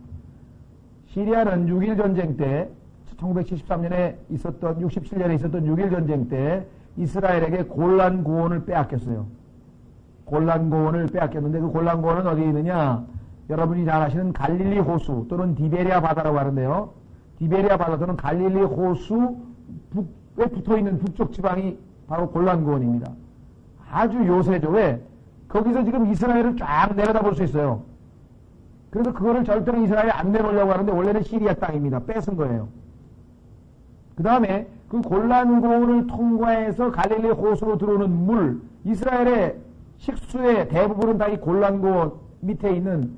S1: 시리아는 6.1 전쟁 때 1973년에 있었던 67년에 있었던 6.1 전쟁 때 이스라엘에게 골란 고원을 빼앗겼어요. 골란 고원을 빼앗겼는데 그 골란 고원은 어디에 있느냐? 여러분이 잘 아시는 갈릴리 호수 또는 디베리아 바다라고 하는데요. 디베리아 바다 또는 갈릴리 호수 북에 붙어있는 북쪽 지방이 바로 골란 고원입니다. 아주 요새죠. 왜? 거기서 지금 이스라엘을 쫙 내려다볼 수 있어요. 그래서 그거를 절대로 이스라엘에 안 내놓으려고 하는데 원래는 시리아 땅입니다. 뺏은 거예요. 그 다음에 그 골란 고원을 통과해서 갈릴리 호수로 들어오는 물, 이스라엘의 식수의 대부분은 다 이 골란 고원 밑에 있는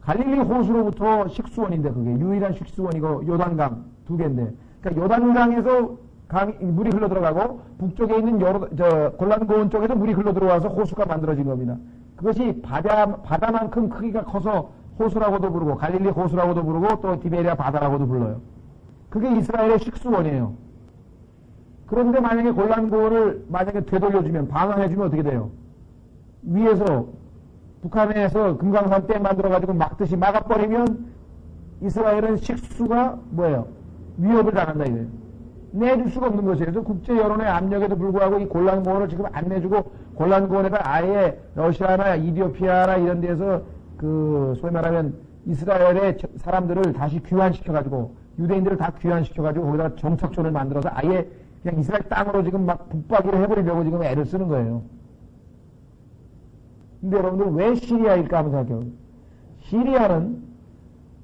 S1: 갈릴리 호수로부터 식수원인데 그게 유일한 식수원이고 요단강 두 개인데 그러니까 요단강에서 물이 흘러들어가고 북쪽에 있는 골란 고원 쪽에서 물이 흘러들어와서 호수가 만들어진 겁니다. 그것이 바다만큼 크기가 커서 호수라고도 부르고 갈릴리 호수라고도 부르고 또 디베리아 바다라고도 불러요. 그게 이스라엘의 식수원이에요. 그런데 만약에 골란 고원을 만약에 되돌려주면 방어해주면 어떻게 돼요? 위에서 북한에서 금강산 댐 만들어가지고 막듯이 막아버리면 이스라엘은 식수가 뭐예요?
S2: 위협을 당한다 이거예요. 내줄 수가 없는 것이에요. 그래서 국제 여론의 압력에도 불구하고 이 골란고원을 지금 안 내주고 골란고원에다 아예 러시아나 이디오피아나 이런 데서 그 소위 말하면 이스라엘의 사람들을 다시 귀환시켜가지고 유대인들을 다 귀환시켜가지고 거기다가 정착촌을 만들어서 아예 그냥 이스라엘 땅으로 지금 막 북박이를 해버리려고 지금 애를 쓰는 거예요. 근데 여러분들 왜 시리아일까 한번 생각해요. 시리아는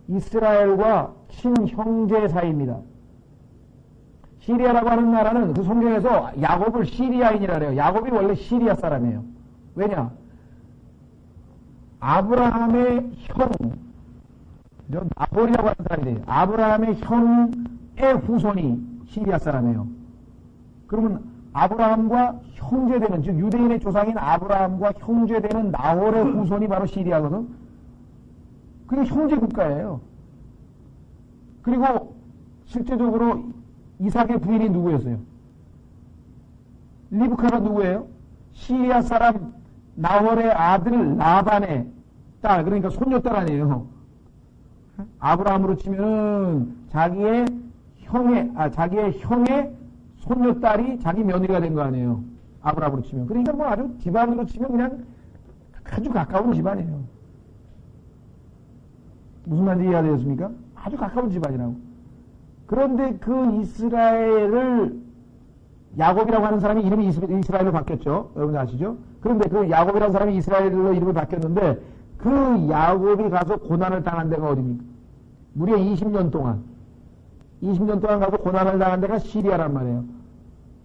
S2: 이스라엘과 친형제 사이입니다. 시리아라고 하는 나라는 그 성경에서 야곱을 시리아인이라 그래요. 야곱이 원래 시리아 사람이에요. 왜냐? 아브라함의 형, 나홀이라고 하는 사람이 아브라함의 형의 후손이 시리아 사람이에요. 그러면 아브라함과 형제되는, 즉 유대인의 조상인 아브라함과 형제되는 나홀의 후손이 바로 시리아거든. 그게 형제 국가예요. 그리고 실제적으로 이삭의 부인이 누구였어요? 리브카가 누구예요? 시리아 사람 나홀의 아들 라반의 딸, 그러니까 손녀딸 아니에요. 아브라함으로 치면은 자기의 형의 손녀딸이 자기 며느리가 된 거 아니에요. 아브라함으로 치면. 그러니까 뭐 아주 집안으로 치면 그냥 아주 가까운 집안이에요. 무슨 말인지 이해가 되셨습니까? 아주 가까운 집안이라고. 그런데 그 이스라엘을 야곱이라고 하는 사람이 이름이 이스라엘로 바뀌었죠. 여러분 아시죠? 그런데 그 야곱이라는 사람이 이스라엘로 이름을 바뀌었는데 그 야곱이 가서 고난을 당한 데가 어디입니까? 무려 20년 동안 가서 고난을 당한 데가 시리아란 말이에요.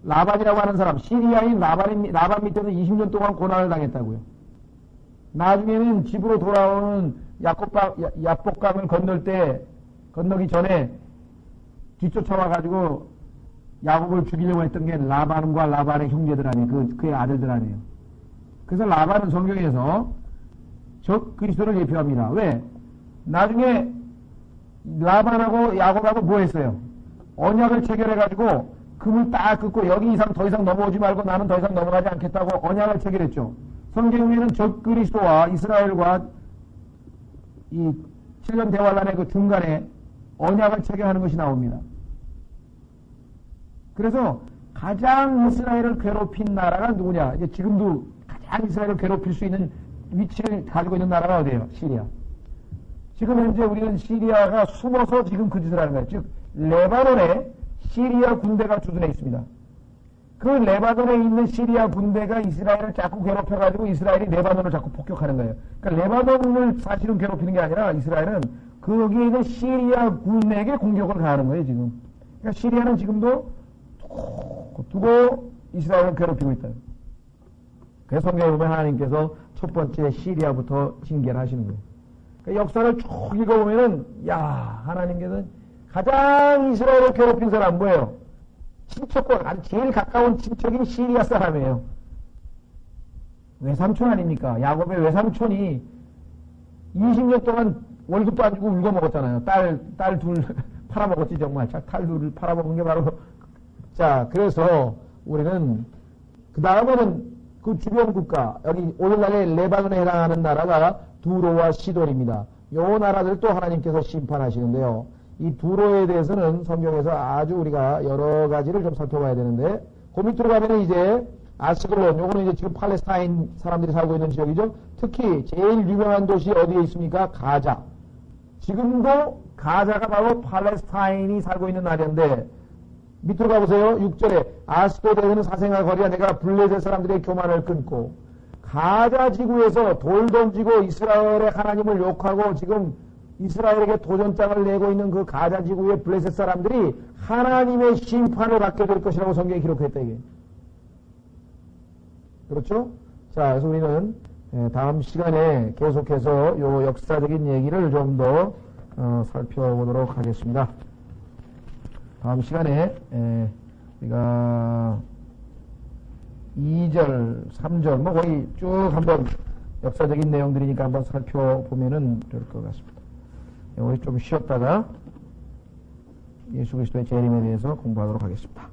S2: 라반이라고 하는 사람, 시리아인 라반 밑에서 20년 동안 고난을 당했다고요. 나중에는 집으로 돌아오는 야복강을 건너기 전에 뒤쫓아와가지고 야곱을 죽이려고 했던 게 라반과 라반의 형제들 아니에요. 그의 아들들 아니에요. 그래서 라반은 성경에서 적 그리스도를 예표합니다. 왜? 나중에 라반하고 야곱하고 뭐 했어요? 언약을 체결해가지고 금을 딱 긋고 여기 이상 더 이상 넘어오지 말고 나는 더 이상 넘어가지 않겠다고 언약을 체결했죠. 성경에는 적 그리스도와 이스라엘과 이 7년 대환란의 그 중간에 언약을 체결하는 것이 나옵니다. 그래서 가장 이스라엘을 괴롭힌 나라가 누구냐? 이제 지금도 가장 이스라엘을 괴롭힐 수 있는 위치를 가지고 있는 나라가 어디예요? 시리아. 지금 현재 우리는 시리아가 숨어서 지금 그 짓을 하는 거예요. 즉 레바논에 시리아 군대가 주둔해 있습니다. 그 레바논에 있는 시리아 군대가 이스라엘을 자꾸 괴롭혀가지고 이스라엘이 레바논을 자꾸 폭격하는 거예요. 그러니까 레바논을 사실은 괴롭히는 게 아니라 이스라엘은 거기에 있는 시리아 군에게 공격을 가하는 거예요, 지금. 그러니까 시리아는 지금도 두고 이스라엘을 괴롭히고 있다. 그래서 성경에 보면 하나님께서 첫 번째 시리아부터 징계를 하시는 거예요. 그러니까 역사를 쭉 읽어보면은, 야, 하나님께서는 가장 이스라엘을 괴롭힌 사람 뭐예요? 친척과 제일 가까운 친척인 시리아 사람이에요. 외삼촌 아닙니까? 야곱의 외삼촌이 20년 동안 월급도 안 주고 울고 먹었잖아요. 딸 둘 팔아먹었지, 정말. 딸 둘을 팔아먹은 게 바로. 자, 그래서 우리는, 그 다음에는 그 주변 국가, 여기 오늘날의 레바논에 해당하는 나라가 두로와 시돈입니다. 요 나라들도 하나님께서 심판하시는데요. 이 두로에 대해서는 성경에서 아주 우리가 여러 가지를 좀 살펴봐야 되는데, 그 밑으로 가면은 이제 아스글론, 요거는 이제 지금 팔레스타인 사람들이 살고 있는 지역이죠. 특히 제일 유명한 도시 어디에 있습니까? 가자. 지금도 가자가 바로 팔레스타인이 살고 있는 나라인데, 밑으로 가보세요. 6절에 아스도드에는 사생활 거리와 내가 블레셋 사람들의 교만을 끊고, 가자 지구에서 돌 던지고 이스라엘의 하나님을 욕하고 지금 이스라엘에게 도전장을 내고 있는 그 가자 지구의 블레셋 사람들이 하나님의 심판을 받게 될 것이라고 성경에 기록했다, 이게. 그렇죠? 자, 그래서 우리는 다음 시간에 계속해서 요 역사적인 얘기를 좀 더 살펴보도록 하겠습니다. 다음 시간에 우리가 2절, 3절 뭐 거의 쭉 한번 역사적인 내용들이니까 한번 살펴보면은 될 것 같습니다. 우리 좀 쉬었다가 예수 그리스도의 재림에 대해서 공부하도록 하겠습니다.